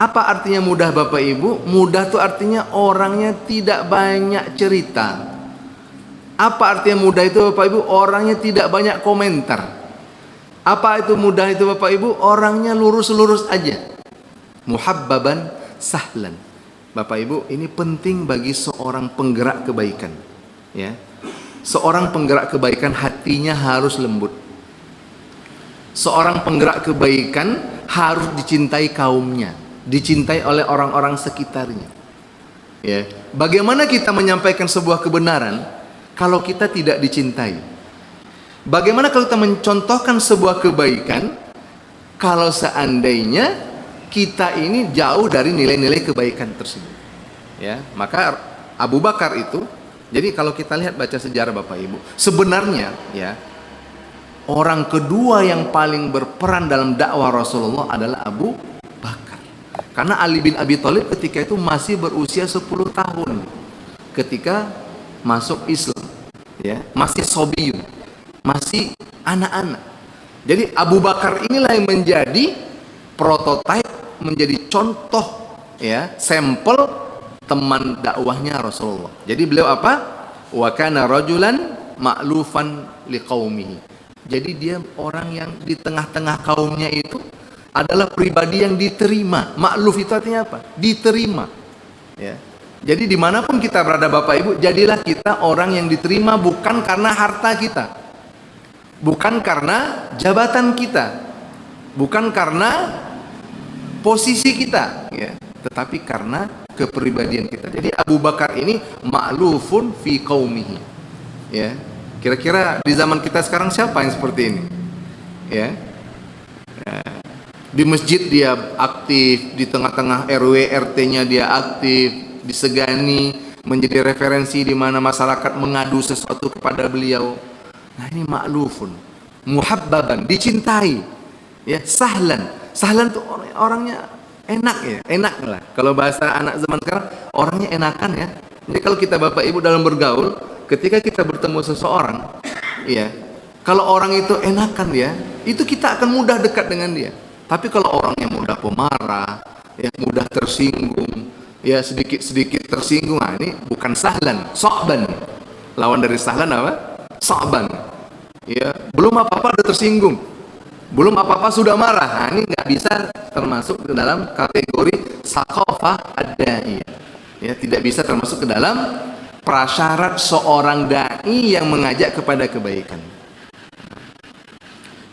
Apa artinya mudah, Bapak Ibu? Mudah itu artinya orangnya tidak banyak cerita. Apa artinya mudah itu, Bapak Ibu? Orangnya tidak banyak komentar. Apa itu mudah itu, Bapak Ibu? Orangnya lurus-lurus aja. Muhabbaban sahlan. Bapak Ibu, ini penting bagi seorang penggerak kebaikan, ya. Seorang penggerak kebaikan hatinya harus lembut. Seorang penggerak kebaikan harus dicintai kaumnya, dicintai oleh orang-orang sekitarnya. Ya. Bagaimana kita menyampaikan sebuah kebenaran kalau kita tidak dicintai? Bagaimana kalau kita mencontohkan sebuah kebaikan kalau seandainya kita ini jauh dari nilai-nilai kebaikan tersebut? Ya, maka Abu Bakar itu, jadi kalau kita lihat baca sejarah Bapak Ibu, sebenarnya, ya, orang kedua yang paling berperan dalam dakwah Rasulullah adalah Abu Bakar. Karena Ali bin Abi Thalib ketika itu masih berusia 10 tahun ketika masuk Islam, ya, masih sobiyun, masih anak-anak. Jadi Abu Bakar inilah yang menjadi prototipe, menjadi contoh, ya, sampel teman dakwahnya Rasulullah. Jadi beliau apa? Wa kana rajulan ma'lufan liqaumihi. Jadi dia orang yang di tengah-tengah kaumnya itu adalah pribadi yang diterima. Ma'luf itu artinya apa? Diterima, ya. Jadi dimanapun kita berada Bapak Ibu, jadilah kita orang yang diterima, bukan karena harta kita, bukan karena jabatan kita, bukan karena posisi kita, ya, tetapi karena kepribadian kita. Jadi Abu Bakar ini ma'lufun fi qaumihi, ya. Kira-kira di zaman kita sekarang siapa yang seperti ini, ya? Di masjid dia aktif, di tengah-tengah RW RT-nya dia aktif, disegani, menjadi referensi di mana masyarakat mengadu sesuatu kepada beliau. Nah, ini ma'lufun, muhabbaban, dicintai, ya. Sahlan itu orangnya enak, ya, enak lah. Kalau bahasa anak zaman sekarang, orangnya enakan, ya. Jadi kalau kita Bapak Ibu dalam bergaul, ketika kita bertemu seseorang, ya, kalau orang itu enakan dia, itu kita akan mudah dekat dengan dia. Tapi kalau orangnya mudah pemarah, ya, mudah tersinggung, ya, sedikit-sedikit tersinggung, nah ini bukan sahlan, so'ban. Lawan dari sahlan apa? So'ban. Ya, belum apa-apa udah tersinggung, belum apa-apa sudah marah. Nah, ini nggak bisa termasuk ke dalam kategori saqafah ad-da'iyah, ya, tidak bisa termasuk ke dalam prasyarat seorang dai yang mengajak kepada kebaikan.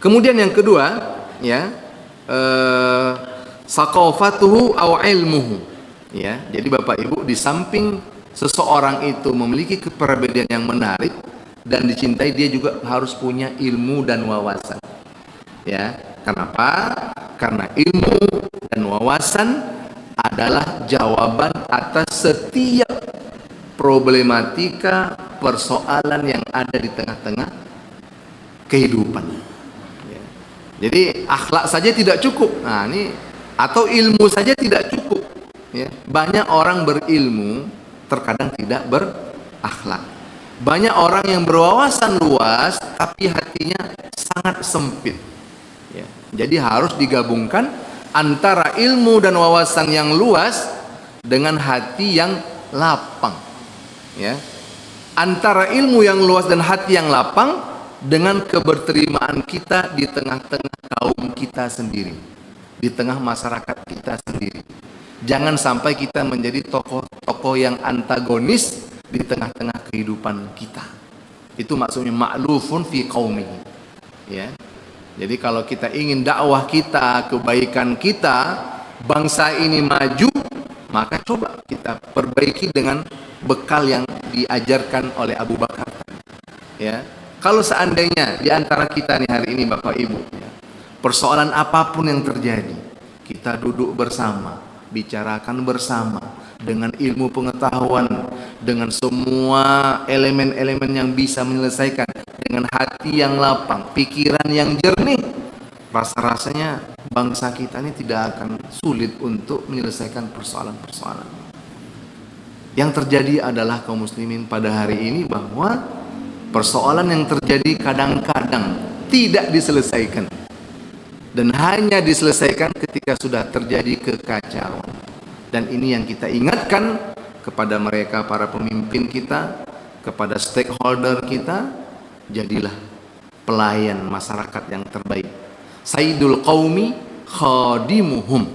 Kemudian yang kedua, ya, saqafatuhu aw ilmuhu, ya. Jadi Bapak Ibu, di samping seseorang itu memiliki kepribadian yang menarik dan dicintai, dia juga harus punya ilmu dan wawasan. Ya, kenapa? Karena ilmu dan wawasan adalah jawaban atas setiap problematika, persoalan yang ada di tengah-tengah kehidupan. Ya. Jadi akhlak saja tidak cukup. Nah, ini atau ilmu saja tidak cukup. Ya. Banyak orang berilmu terkadang tidak berakhlak. Banyak orang yang berwawasan luas tapi hatinya sangat sempit. Ya. Jadi harus digabungkan antara ilmu dan wawasan yang luas dengan hati yang lapang. Ya. Antara ilmu yang luas dan hati yang lapang dengan keberterimaan kita di tengah-tengah kaum kita sendiri, di tengah masyarakat kita sendiri. Jangan sampai kita menjadi tokoh-tokoh yang antagonis di tengah-tengah kehidupan kita. Itu maksudnya ma'lufun fi qaumihi. Ya. Jadi kalau kita ingin dakwah kita, kebaikan kita, bangsa ini maju, maka coba kita perbaiki dengan bekal yang diajarkan oleh Abu Bakar. Ya. Kalau seandainya di antara kita nih hari ini Bapak Ibu, ya, persoalan apapun yang terjadi, kita duduk bersama, bicarakan bersama dengan ilmu pengetahuan, dengan semua elemen-elemen yang bisa menyelesaikan, dengan hati yang lapang, pikiran yang jernih, rasa-rasanya bangsa kita ini tidak akan sulit untuk menyelesaikan persoalan-persoalan. Yang terjadi adalah kaum muslimin pada hari ini bahwa persoalan yang terjadi kadang-kadang tidak diselesaikan, dan hanya diselesaikan ketika sudah terjadi kekacauan. Dan ini yang kita ingatkan kepada mereka, para pemimpin kita, kepada stakeholder kita, jadilah pelayan masyarakat yang terbaik. Sayyidul qaumi khadimuhum.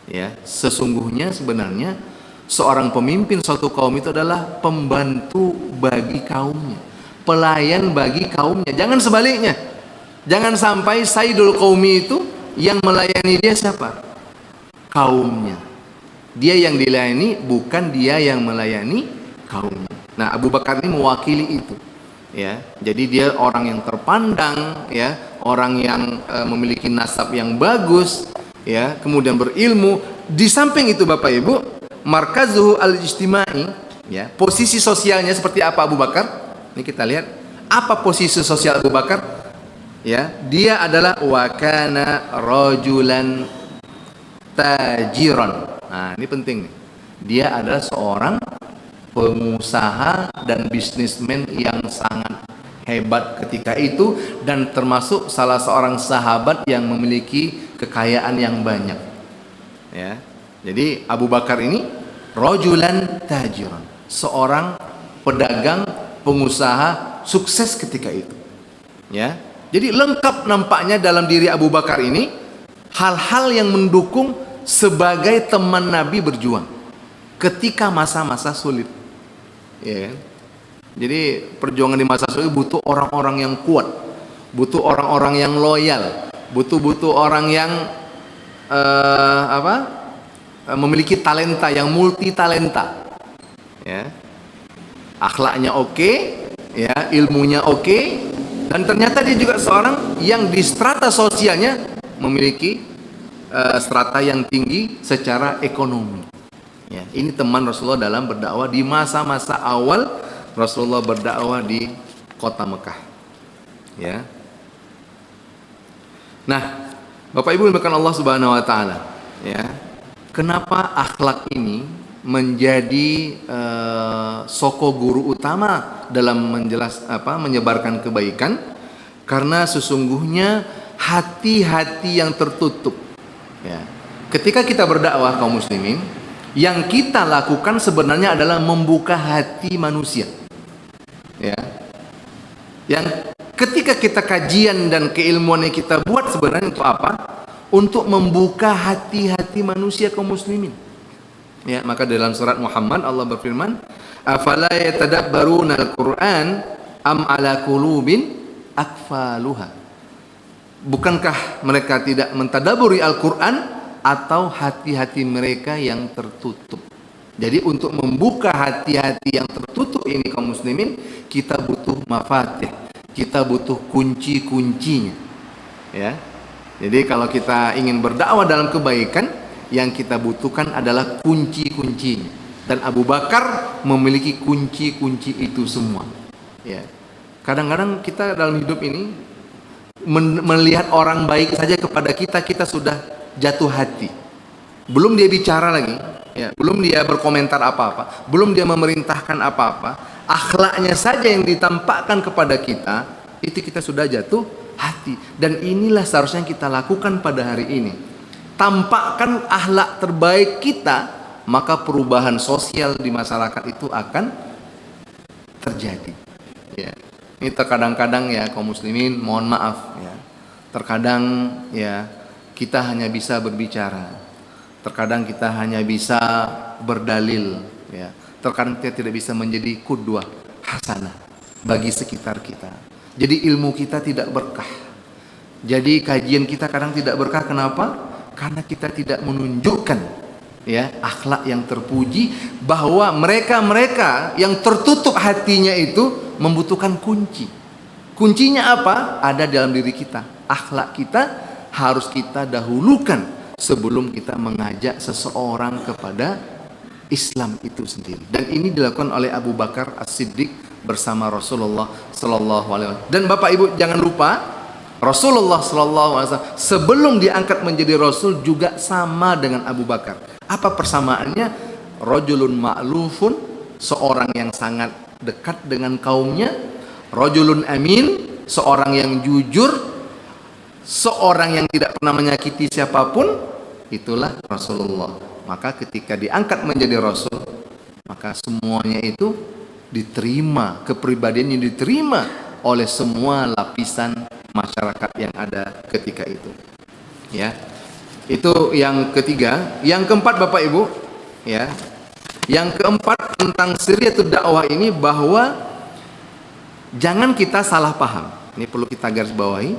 Ya, sesungguhnya sebenarnya seorang pemimpin suatu kaum itu adalah pembantu bagi kaumnya, pelayan bagi kaumnya. Jangan sebaliknya. Jangan sampai sayyidul qaumi itu yang melayani dia siapa? Kaumnya. Dia yang dilayani, bukan dia yang melayani kaumnya. Nah, Abu Bakar ini mewakili itu. Ya, jadi dia orang yang terpandang, ya, orang yang memiliki nasab yang bagus, ya, kemudian berilmu. Di samping itu Bapak Ibu, markazuhu al-ijtimai, ya, posisi sosialnya seperti apa Abu Bakar? Ini kita lihat apa posisi sosial Abu Bakar. Ya, dia adalah wakana rajulan tajiran. Nah, ini penting nih. Dia adalah seorang pengusaha dan bisnismen yang sangat hebat ketika itu, dan termasuk salah seorang sahabat yang memiliki kekayaan yang banyak. Ya. Jadi Abu Bakar ini rajulan tajiran, seorang pedagang, pengusaha sukses ketika itu. Ya. Jadi lengkap nampaknya dalam diri Abu Bakar ini hal-hal yang mendukung sebagai teman Nabi berjuang ketika masa-masa sulit. Ya. Jadi perjuangan di masa sulit butuh orang-orang yang kuat, butuh orang-orang yang loyal, butuh orang yang memiliki talenta, yang multi talenta. Ya. Akhlaknya oke, ya, ilmunya oke, dan ternyata dia juga seorang yang di strata sosialnya memiliki strata yang tinggi secara ekonomi. Ya, ini teman Rasulullah dalam berdakwah di masa-masa awal Rasulullah berdakwah di kota Mekah. Ya. Nah, Bapak Ibu dimuliakan Allah Subhanahu wa taala, ya. Kenapa akhlak ini menjadi soko guru utama dalam menyebarkan kebaikan? Karena sesungguhnya hati-hati yang tertutup. Ya. Ketika kita berdakwah kaum muslimin, yang kita lakukan sebenarnya adalah membuka hati manusia. Ya. Yang ketika kita kajian dan keilmuan yang kita buat sebenarnya untuk apa? Untuk membuka hati-hati manusia kaum muslimin. Ya, maka dalam surat Muhammad Allah berfirman, "Afala yatadabbaruna al-Qur'an am ala qulubin akfaluha?" Bukankah mereka tidak mentadaburi Al-Quran, atau hati-hati mereka yang tertutup? Jadi untuk membuka hati-hati yang tertutup ini kaum muslimin, kita butuh mafatih, kita butuh kunci-kuncinya. Ya. Jadi kalau kita ingin berdakwah dalam kebaikan, yang kita butuhkan adalah kunci-kuncinya. Dan Abu Bakar memiliki kunci-kunci itu semua. Ya. Kadang-kadang kita dalam hidup ini melihat orang baik saja kepada kita, kita sudah jatuh hati. Belum dia bicara lagi, ya, belum dia berkomentar apa-apa, belum dia memerintahkan apa-apa, akhlaknya saja yang ditampakkan kepada kita, itu kita sudah jatuh hati. Dan inilah seharusnya kita lakukan pada hari ini. Tampakkan akhlak terbaik kita, maka perubahan sosial di masyarakat itu akan terjadi. Ya. Ini terkadang-kadang ya kaum muslimin, mohon maaf ya, terkadang ya kita hanya bisa berbicara, terkadang kita hanya bisa berdalil, ya, terkadang kita tidak bisa menjadi qudwah hasanah bagi sekitar kita. Jadi ilmu kita tidak berkah, jadi kajian kita kadang tidak berkah. Kenapa? Karena kita tidak menunjukkan, ya, akhlak yang terpuji, bahwa mereka yang tertutup hatinya itu membutuhkan kunci. Kuncinya apa? Ada dalam diri kita. Akhlak kita harus kita dahulukan sebelum kita mengajak seseorang kepada Islam itu sendiri. Dan ini dilakukan oleh Abu Bakar As-Siddiq bersama Rasulullah Sallallahu Alaihi Wasallam. Dan Bapak Ibu jangan lupa, Rasulullah Sallallahu Alaihi Wasallam sebelum diangkat menjadi Rasul juga sama dengan Abu Bakar. Apa persamaannya? Rajulun ma'lufun, seorang yang sangat dekat dengan kaumnya. Rajulun amin, seorang yang jujur, seorang yang tidak pernah menyakiti siapapun. Itulah Rasulullah. Maka ketika diangkat menjadi Rasul, maka semuanya itu diterima, kepribadiannya diterima oleh semua lapisan masyarakat yang ada ketika itu. Ya, itu yang ketiga. Yang keempat Bapak Ibu, ya, yang keempat tentang sirriyatud dakwah ini, bahwa jangan kita salah paham. Ini perlu kita garis bawahi.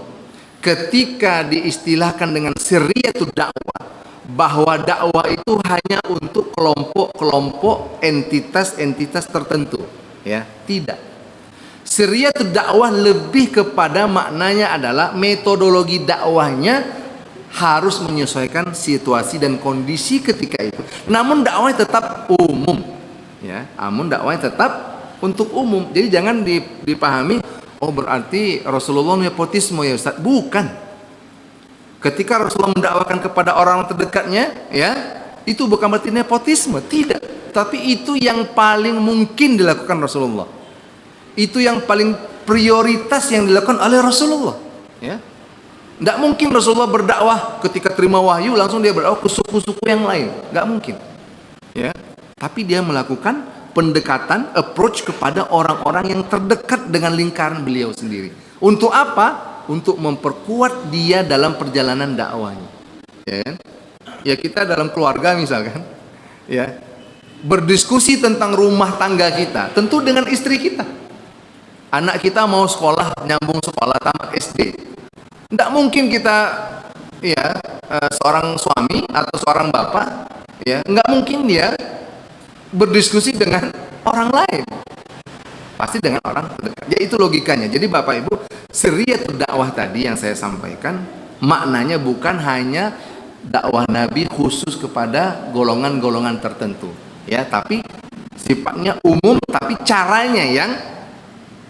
Ketika diistilahkan dengan sirriyatud dakwah, bahwa dakwah itu hanya untuk kelompok-kelompok, entitas-entitas tertentu, ya, tidak. Sirriyatud dakwah lebih kepada maknanya adalah metodologi dakwahnya harus menyesuaikan situasi dan kondisi ketika itu. Namun dakwahnya tetap umum, ya. Namun dakwahnya tetap untuk umum. Jadi jangan dipahami, oh berarti Rasulullah nepotisme ya Ustaz. Bukan. Ketika Rasulullah mendakwakan kepada orang terdekatnya, ya, itu bukan berarti nepotisme, tidak. Tapi itu yang paling mungkin dilakukan Rasulullah. Itu yang paling prioritas yang dilakukan oleh Rasulullah, ya. Tidak mungkin Rasulullah berdakwah ketika terima wahyu langsung dia berdakwah ke suku-suku yang lain, nggak mungkin, ya. Tapi dia melakukan pendekatan, approach kepada orang-orang yang terdekat dengan lingkaran beliau sendiri. Untuk apa? Untuk memperkuat dia dalam perjalanan dakwahnya, ya kan? Ya, kita dalam keluarga misalkan, ya, berdiskusi tentang rumah tangga kita, tentu dengan istri kita. Anak kita mau sekolah, nyambung sekolah tamat SD, tidak mungkin kita, ya, seorang suami atau seorang bapak, ya, nggak mungkin dia berdiskusi dengan orang lain, pasti dengan orang terdekat. Ya, itu logikanya. Jadi Bapak Ibu, sirriyatud dakwah tadi yang saya sampaikan, maknanya bukan hanya dakwah Nabi khusus kepada golongan-golongan tertentu, ya, tapi sifatnya umum, tapi caranya yang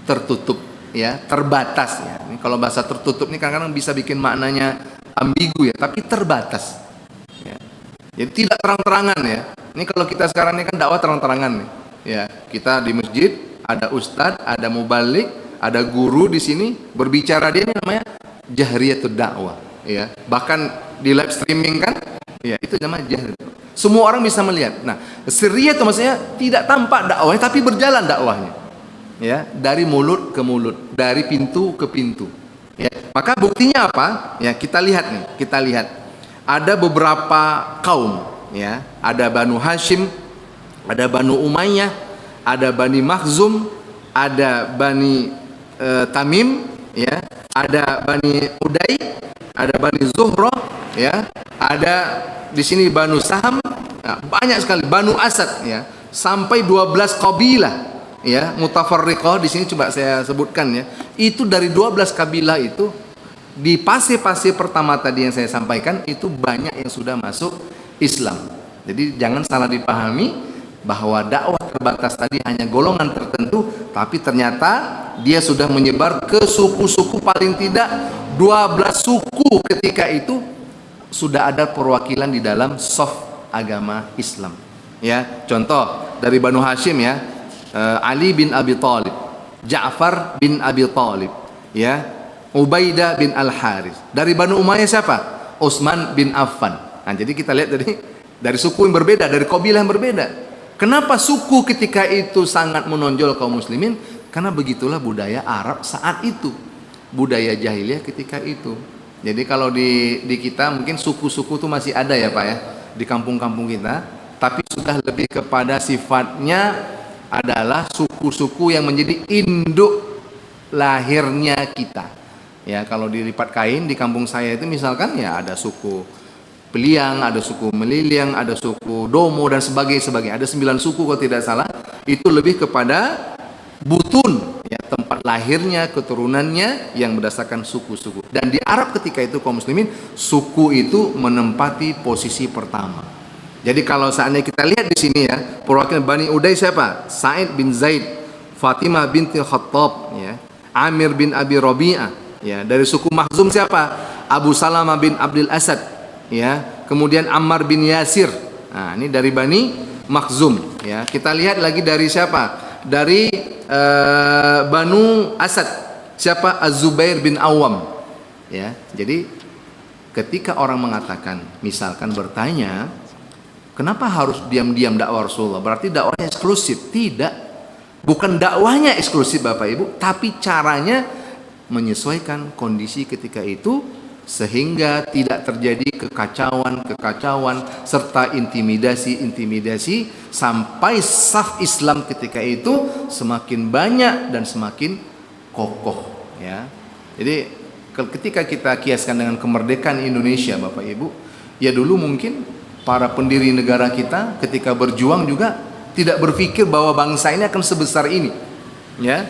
tertutup, ya, terbatas, ya. Ini kalau bahasa tertutup ini kadang-kadang bisa bikin maknanya ambigu, ya, tapi terbatas, ya. Jadi tidak terang-terangan, ya. Ini kalau kita sekarang ini kan dakwah terang-terangan, nih, ya. Kita di masjid ada ustadz, ada mubalik, ada guru di sini berbicara, dia ini namanya jahriyatud dakwah, ya. Bahkan di live streaming kan, ya, itu namanya jahri. Semua orang bisa melihat. Nah, sirriyah itu maksudnya tidak tampak dakwahnya tapi berjalan dakwahnya, ya, dari mulut ke mulut, dari pintu ke pintu, ya. Maka buktinya apa? Ya, kita lihat nih, kita lihat ada beberapa kaum, ya, ada Banu Hashim, ada Banu Umayyah, ada Bani Makhzum, ada Bani Tamim, ya, ada Bani Uday, ada Bani Zuhra, ya, ada di sini Banu Saham, nah, banyak sekali, Banu Asad, ya, sampai 12 kabilah, ya, mutafarriqah. Di sini coba saya sebutkan, ya, itu dari 12 kabilah itu di fase-fase pertama tadi yang saya sampaikan itu banyak yang sudah masuk Islam. Jadi jangan salah dipahami bahwa dakwah terbatas tadi hanya golongan tertentu, tapi ternyata dia sudah menyebar ke suku-suku, paling tidak 12 suku ketika itu sudah ada perwakilan di dalam soft agama Islam, ya. Contoh dari Banu Hashim, ya, Ali bin Abi Thalib, Ja'far bin Abi Thalib, ya, Ubaidah bin Al-Harith. Dari Banu Umayyah siapa? Utsman bin Affan. Nah, jadi kita lihat dari suku yang berbeda, dari kabilah yang berbeda. Kenapa suku ketika itu sangat menonjol kaum muslimin? Karena begitulah budaya Arab saat itu, budaya jahiliyah ketika itu. Jadi kalau di kita mungkin suku-suku itu masih ada, ya Pak, ya, di kampung-kampung kita, tapi sudah lebih kepada sifatnya adalah suku-suku yang menjadi induk lahirnya kita. Ya, kalau dilipat kain di kampung saya itu misalkan, ya, ada suku Peliang, ada suku Meliliang, ada suku Domo dan sebagainya. Ada 9 suku kalau tidak salah. Itu lebih kepada butun, ya, tempat tempat lahirnya, keturunannya yang berdasarkan suku-suku. Dan di Arab ketika itu kaum muslimin, suku itu menempati posisi pertama. Jadi kalau saatnya kita lihat di sini ya, perwakilan Bani Uday siapa? Sa'id bin Zaid, Fatimah binti Khattab, ya, Amir bin Abi Rabi'ah, ya. Dari suku Makhzum siapa? Abu Salamah bin Abdul Asad, ya. Kemudian Ammar bin Yasir. Nah, ini dari Bani Makhzum, ya. Kita lihat lagi dari siapa? Dari Banu Asad, siapa? Az-Zubair bin Awam, ya. Jadi ketika orang mengatakan, misalkan bertanya, kenapa harus diam-diam dakwah Rasulullah? Berarti dakwahnya eksklusif? Tidak, bukan dakwahnya eksklusif Bapak Ibu, tapi caranya menyesuaikan kondisi ketika itu sehingga tidak terjadi kekacauan serta intimidasi sampai saf Islam ketika itu semakin banyak dan semakin kokoh, ya. Jadi ketika kita kiaskan dengan kemerdekaan Indonesia Bapak Ibu, ya dulu mungkin para pendiri negara kita ketika berjuang juga tidak berpikir bahwa bangsa ini akan sebesar ini, ya.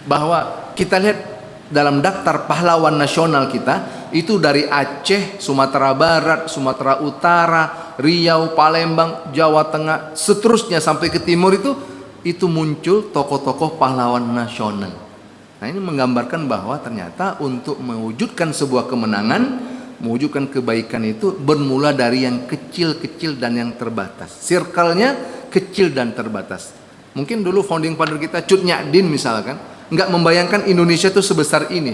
Bahwa kita lihat dalam daftar pahlawan nasional kita itu dari Aceh, Sumatera Barat, Sumatera Utara, Riau, Palembang, Jawa Tengah, seterusnya sampai ke timur itu muncul tokoh-tokoh pahlawan nasional. Nah, ini menggambarkan bahwa ternyata untuk mewujudkan sebuah kemenangan, mewujudkan kebaikan itu bermula dari yang kecil-kecil dan yang terbatas. Circle-nya kecil dan terbatas. Mungkin dulu founding father kita Cut Nyak Din misalkan nggak membayangkan Indonesia itu sebesar ini,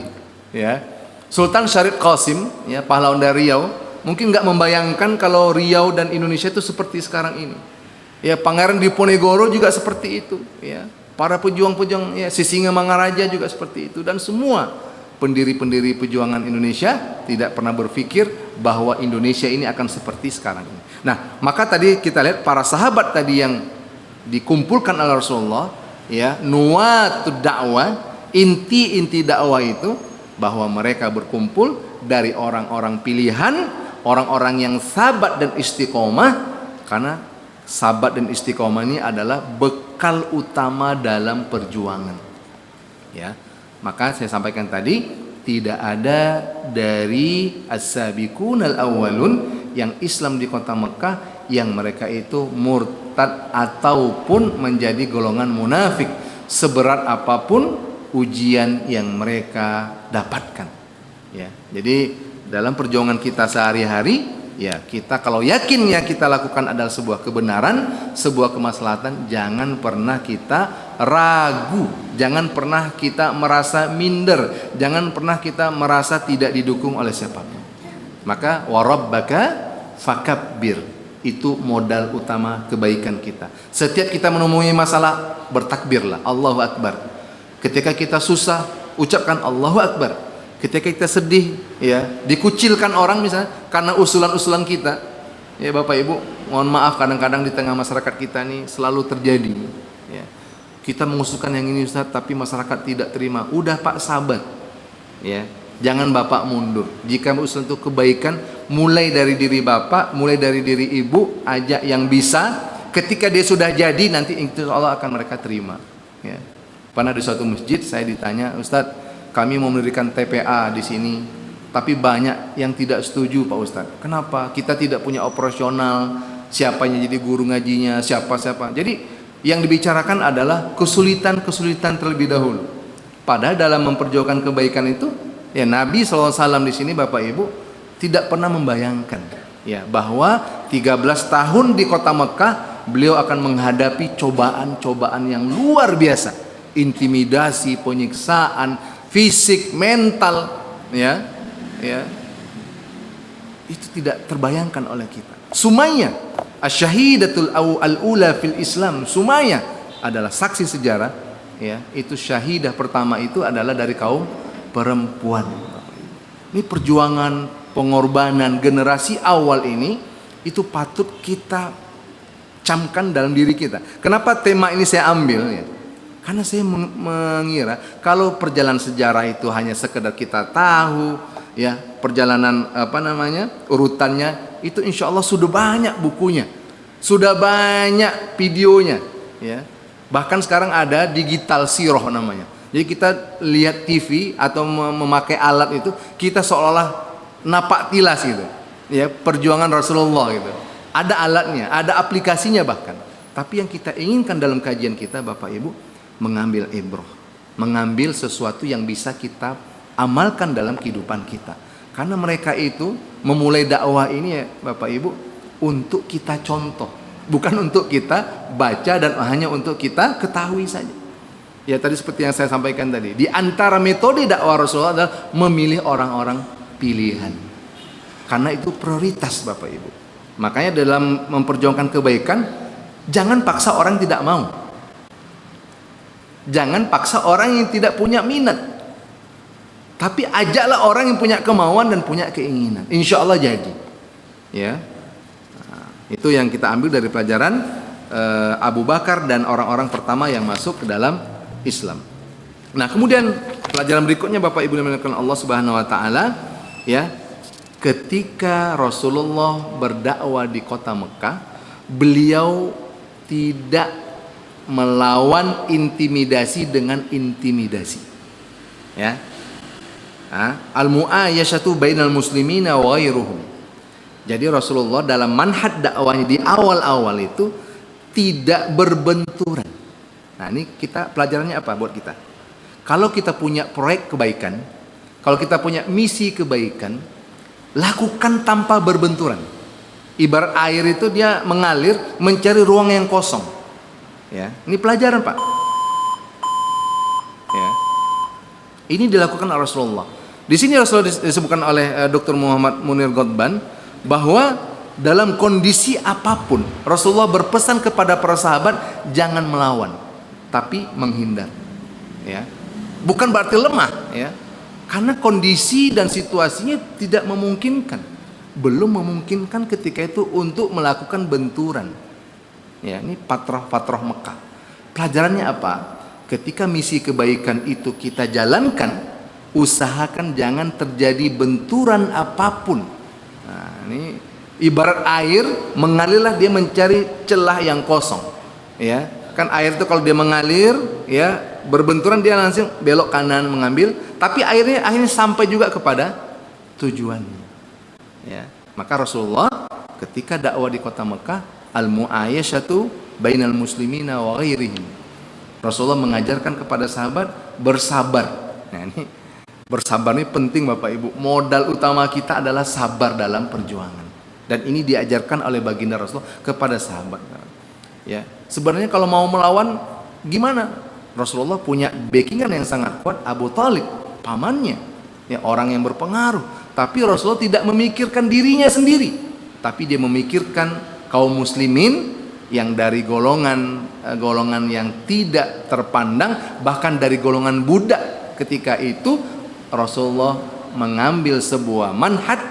ya. Sultan Syarif Qasim, ya, pahlawan dari Riau, mungkin nggak membayangkan kalau Riau dan Indonesia itu seperti sekarang ini. Ya, Pangeran Diponegoro juga seperti itu, ya. Para pejuang-pejuang, ya, Sisingamangaraja juga seperti itu, dan semua pendiri-pendiri perjuangan Indonesia tidak pernah berpikir bahwa Indonesia ini akan seperti sekarang ini. Nah, maka tadi kita lihat para sahabat tadi yang dikumpulkan oleh Rasulullah, ya, nuwatud dakwah, inti-inti dakwah itu bahwa mereka berkumpul dari orang-orang pilihan, orang-orang yang sabat dan istiqomah, karena sabat dan istiqomah ini adalah bekal utama dalam perjuangan, ya. Maka saya sampaikan tadi, tidak ada dari as-sabiqunal awwalun yang Islam di kota Mekah yang mereka itu murtad ataupun menjadi golongan munafik seberat apapun ujian yang mereka dapatkan, ya. Jadi dalam perjuangan kita sehari-hari, ya, kita kalau yakin yang kita lakukan adalah sebuah kebenaran, sebuah kemaslahatan, jangan pernah kita ragu, jangan pernah kita merasa minder, jangan pernah kita merasa tidak didukung oleh siapapun. Maka warabbaka fakabbir, itu modal utama kebaikan kita. Setiap kita menemui masalah, bertakbirlah, Allahu Akbar. Ketika kita susah, ucapkan Allahu Akbar. Ketika kita sedih, ya, dikucilkan orang misalnya karena usulan-usulan kita, ya Bapak Ibu, mohon maaf kadang-kadang di tengah masyarakat kita ini selalu terjadi, ya. Kita mengusulkan yang ini Ustaz, tapi masyarakat tidak terima. Udah Pak, sabar, ya. Jangan Bapak mundur. Jika usulan itu kebaikan, mulai dari diri Bapak, mulai dari diri Ibu, ajak yang bisa. Ketika dia sudah jadi, nanti insya Allah akan mereka terima, ya. Pernah di suatu masjid saya ditanya, Ustadz, kami mau mendirikan TPA di sini, tapi banyak yang tidak setuju Pak Ustadz. Kenapa? Kita tidak punya operasional, siapa yang jadi guru ngajinya, siapa. Jadi yang dibicarakan adalah kesulitan terlebih dahulu. Padahal dalam memperjuangkan kebaikan itu, ya, Nabi SAW di sini Bapak Ibu tidak pernah membayangkan, ya, bahwa 13 tahun di kota Mekah beliau akan menghadapi cobaan-cobaan yang luar biasa. Intimidasi, penyiksaan, fisik, mental, ya, itu tidak terbayangkan oleh kita. Sumayyah, asy-syahidatul al-ula fil Islam, Sumayyah adalah saksi sejarah, ya, itu syahidah pertama itu adalah dari kaum perempuan. Ini perjuangan, pengorbanan generasi awal ini itu patut kita camkan dalam diri kita. Kenapa tema ini saya ambil, ya? Karena saya mengira kalau perjalanan sejarah itu hanya sekedar kita tahu, ya, perjalanan urutannya itu insya Allah sudah banyak bukunya, sudah banyak videonya, ya. Bahkan sekarang ada digital sirah namanya. Jadi kita lihat TV atau memakai alat itu, kita seolah-olah napak tilas gitu. Ya, perjuangan Rasulullah gitu. Ada alatnya, ada aplikasinya bahkan. Tapi yang kita inginkan dalam kajian kita, Bapak Ibu, mengambil ibrah, mengambil sesuatu yang bisa kita amalkan dalam kehidupan kita. Karena mereka itu memulai dakwah ini ya Bapak Ibu, untuk kita contoh, bukan untuk kita baca dan hanya untuk kita ketahui saja. Ya tadi seperti yang saya sampaikan tadi, di antara metode dakwah Rasulullah adalah memilih orang-orang pilihan. Karena itu prioritas Bapak Ibu. Makanya dalam memperjuangkan kebaikan, jangan paksa orang tidak mau. Jangan paksa orang yang tidak punya minat. Tapi ajaklah orang yang punya kemauan dan punya keinginan. Insya Allah jadi. Ya, nah, itu yang kita ambil dari pelajaran Abu Bakar dan orang-orang pertama yang masuk ke dalam Islam. Nah, kemudian pelajaran berikutnya Bapak Ibu yang dimuliakan Allah Subhanahu wa taala, ya. Ketika Rasulullah berdakwah di kota Mekah, beliau tidak melawan intimidasi dengan intimidasi. Ya. Al-mu'ayyashatu bainal muslimina wa ghairuhum. Jadi Rasulullah dalam manhaj dakwahnya di awal-awal itu tidak berbenturan. Nah, ini kita pelajarannya apa buat kita? Kalau kita punya proyek kebaikan, kalau kita punya misi kebaikan, lakukan tanpa berbenturan. Ibarat air itu dia mengalir mencari ruang yang kosong. Ya, ini pelajaran Pak. Ya, ini dilakukan oleh Rasulullah. Di sini Rasulullah disebutkan oleh Dr. Muhammad Munir Ghotban bahwa dalam kondisi apapun Rasulullah berpesan kepada para sahabat jangan melawan, tapi menghindar. Ya, bukan berarti lemah, ya, karena kondisi dan situasinya tidak memungkinkan, belum memungkinkan ketika itu untuk melakukan benturan. Ya, ini fatrah Mekah. Pelajarannya apa? Ketika misi kebaikan itu kita jalankan, usahakan jangan terjadi benturan apapun. Nah, ini ibarat air mengalirlah dia mencari celah yang kosong. Ya, kan air itu kalau dia mengalir, ya, berbenturan dia langsung belok kanan mengambil, tapi akhirnya sampai juga kepada tujuannya. Ya, maka Rasulullah ketika dakwah di kota Mekah, al-mu'ayyashatu bainal muslimina wa ghairihim. Rasulullah mengajarkan kepada sahabat bersabar. Nah, ini bersabar ini penting Bapak Ibu. Modal utama kita adalah sabar dalam perjuangan. Dan ini diajarkan oleh baginda Rasulullah kepada sahabat. Ya, sebenarnya kalau mau melawan gimana? Rasulullah punya backingan yang sangat kuat, Abu Thalib, pamannya, ya, orang yang berpengaruh. Tapi Rasulullah tidak memikirkan dirinya sendiri, tapi dia memikirkan kaum muslimin yang dari golongan yang tidak terpandang, bahkan dari golongan budak. Ketika itu Rasulullah mengambil sebuah manhaj,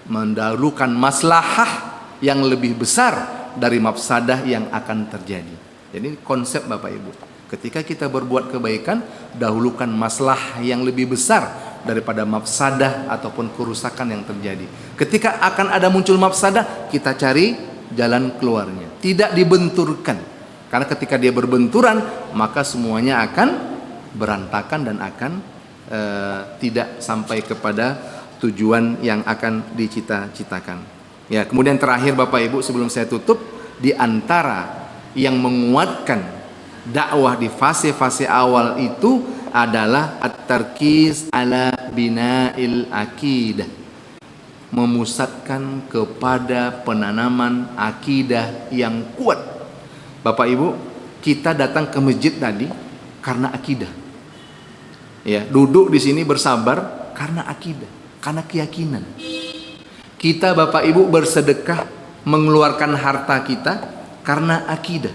mendahulukan maslahah yang lebih besar dari mafsadah yang akan terjadi. Jadi konsep Bapak Ibu, ketika kita berbuat kebaikan, dahulukan maslahah yang lebih besar daripada mafsadah ataupun kerusakan yang terjadi. Ketika akan ada muncul mafsadah, kita cari jalan keluarnya, tidak dibenturkan. Karena ketika dia berbenturan, maka semuanya akan berantakan dan akan tidak sampai kepada tujuan yang akan dicita-citakan. Ya, kemudian terakhir Bapak Ibu sebelum saya tutup, di antara yang menguatkan dakwah di fase-fase awal itu adalah at-tarkiz ala bina'il aqidah, memusatkan kepada penanaman akidah yang kuat. Bapak Ibu, kita datang ke masjid tadi karena akidah. Ya, duduk di sini bersabar karena akidah, karena keyakinan. Kita Bapak Ibu bersedekah, mengeluarkan harta kita karena akidah,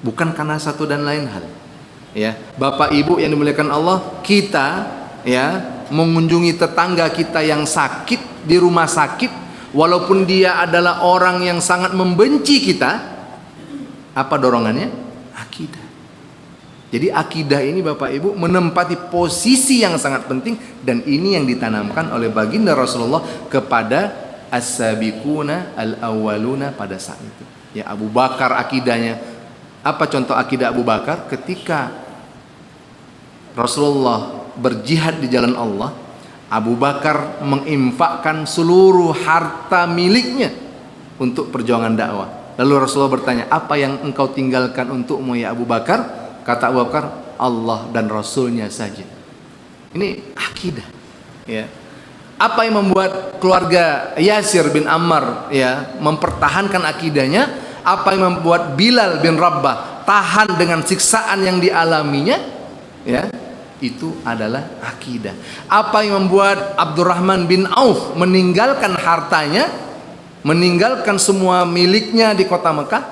bukan karena satu dan lain hal. Ya, Bapak Ibu yang dimuliakan Allah, kita ya mengunjungi tetangga kita yang sakit di rumah sakit, walaupun dia adalah orang yang sangat membenci kita, apa dorongannya? Akidah. Jadi akidah ini Bapak Ibu menempati posisi yang sangat penting, dan ini yang ditanamkan oleh baginda Rasulullah kepada as-sabiquna al-awwaluna pada saat itu. Ya, Abu Bakar akidahnya. Apa contoh akidah Abu Bakar? Ketika Rasulullah berjihad di jalan Allah, Abu Bakar menginfakkan seluruh harta miliknya untuk perjuangan dakwah. Lalu Rasulullah bertanya, apa yang engkau tinggalkan untukmu ya Abu Bakar? Kata Abu Bakar, Allah dan Rasulnya saja. Ini akidah, ya. Apa yang membuat keluarga Yasir bin Ammar ya mempertahankan akidahnya? Apa yang membuat Bilal bin Rabah tahan dengan siksaan yang dialaminya? Ya, itu adalah akidah. Apa yang membuat Abdurrahman bin Auf meninggalkan hartanya, meninggalkan semua miliknya di kota Mekah?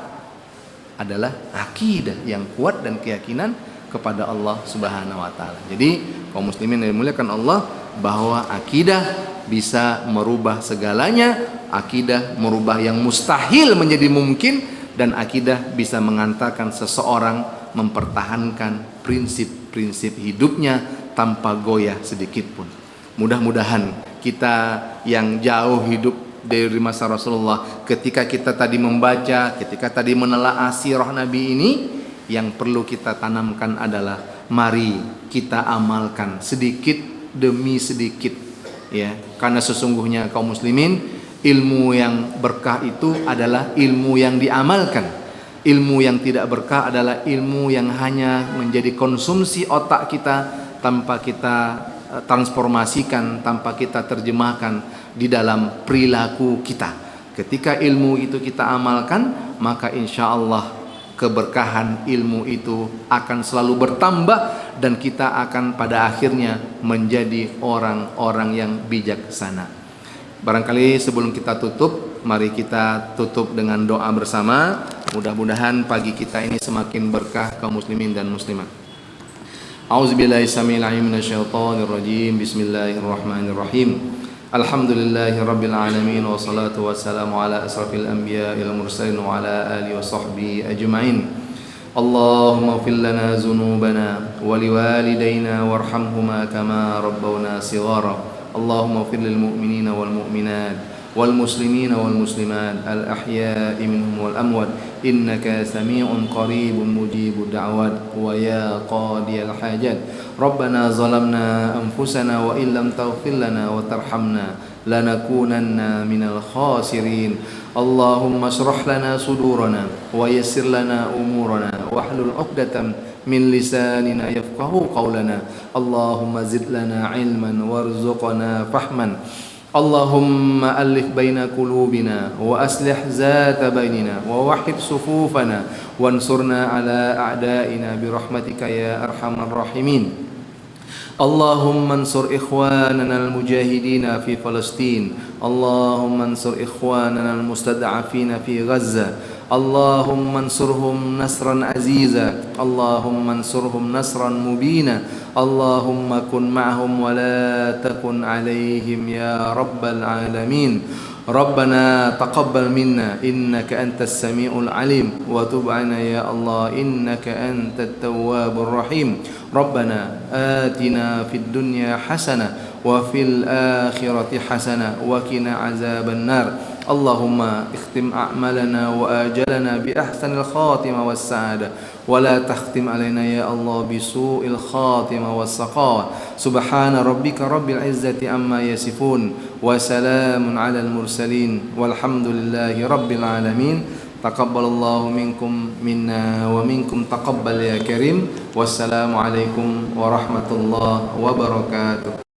Adalah akidah yang kuat dan keyakinan kepada Allah Subhanahu wa taala. Jadi, kaum muslimin yang dimuliakan Allah, bahwa akidah bisa merubah segalanya, akidah merubah yang mustahil menjadi mungkin, dan akidah bisa mengantarkan seseorang mempertahankan prinsip-prinsip hidupnya tanpa goyah sedikit pun. Mudah-mudahan kita yang jauh hidup dari masa Rasulullah, ketika kita tadi membaca, ketika tadi menelaah sirah Nabi ini, yang perlu kita tanamkan adalah mari kita amalkan sedikit demi sedikit, ya, karena sesungguhnya kaum muslimin, ilmu yang berkah itu adalah ilmu yang diamalkan. Ilmu yang tidak berkah adalah ilmu yang hanya menjadi konsumsi otak kita tanpa kita transformasikan, tanpa kita terjemahkan di dalam perilaku kita. Ketika ilmu itu kita amalkan, maka insya Allah keberkahan ilmu itu akan selalu bertambah, dan kita akan pada akhirnya menjadi orang-orang yang bijaksana. Barangkali sebelum kita tutup, mari kita tutup dengan doa bersama. Mudah-mudahan pagi kita ini semakin berkah kaum muslimin dan muslimat. A'udzubillahi samil alim minasyaitonir rajim. Bismillahirrahmanirrahim. Alhamdulillahi rabbil alamin, wassalatu wassalamu ala asrafil anbiya'il mursalin wa ala alihi wa sahbihi ajma'in. Allahumma ighfir lana dhunubana wa liwalidayna warhamhuma kama rabbawna shighara. Allahumma ighfir lil mu'minina wal mu'minat wal muslimina wal muslimat al ahya'i minhum wal amwat innaka sami'un qaribun mujibud da'wat wa ya qadiyal hajat. Rabbana zalamna anfusana wa illam taghfir lana wa tarhamna lanakunanna minal khasirin. Allahumma shrah lana sudurana wa yassir lana umurana wahlul 'uqdatam min lisanina yafqahu qawlana. Allahumma zid lana ilman warzuqna fahman. Allahumma alif baina qulubina wa aslih zata bainina wa wahid sufufana wansurna ala a'daina birahmatika ya arhamar rahimin. Allahumma ansur ikhwanana al-mujahidina fi Palestin. Allahumma ansur ikhwanana al-mustad'afina fi Gaza. Allahumma ansurhum nasran aziza. Allahumma ansurhum nasran mubina. Allahumma kun ma'hum wa la takun alaihim ya rabbal alamin. Rabbana taqabbal minna innaka antas sami'ul alim wa tub 'alaina ya Allah innaka antat tawwabur rahim. Rabbana atina fid dunya hasanah wa fil akhirati hasanah wa qina 'adzaban nar. Allahumma ikhtim a'malana wa ajalana bi ahsanil khatimah was sa'adah wa la takhtim alaina ya Allah bi su'il khatimah was saqawah. Subhana rabbika rabbil izzati amma yasifun wa salamun 'alal mursalin walhamdulillahi rabbil alamin. Taqabbalallahu minkum minna wa minkum taqabbal ya karim. Wassalamu alaikum warahmatullahi wabarakatuh.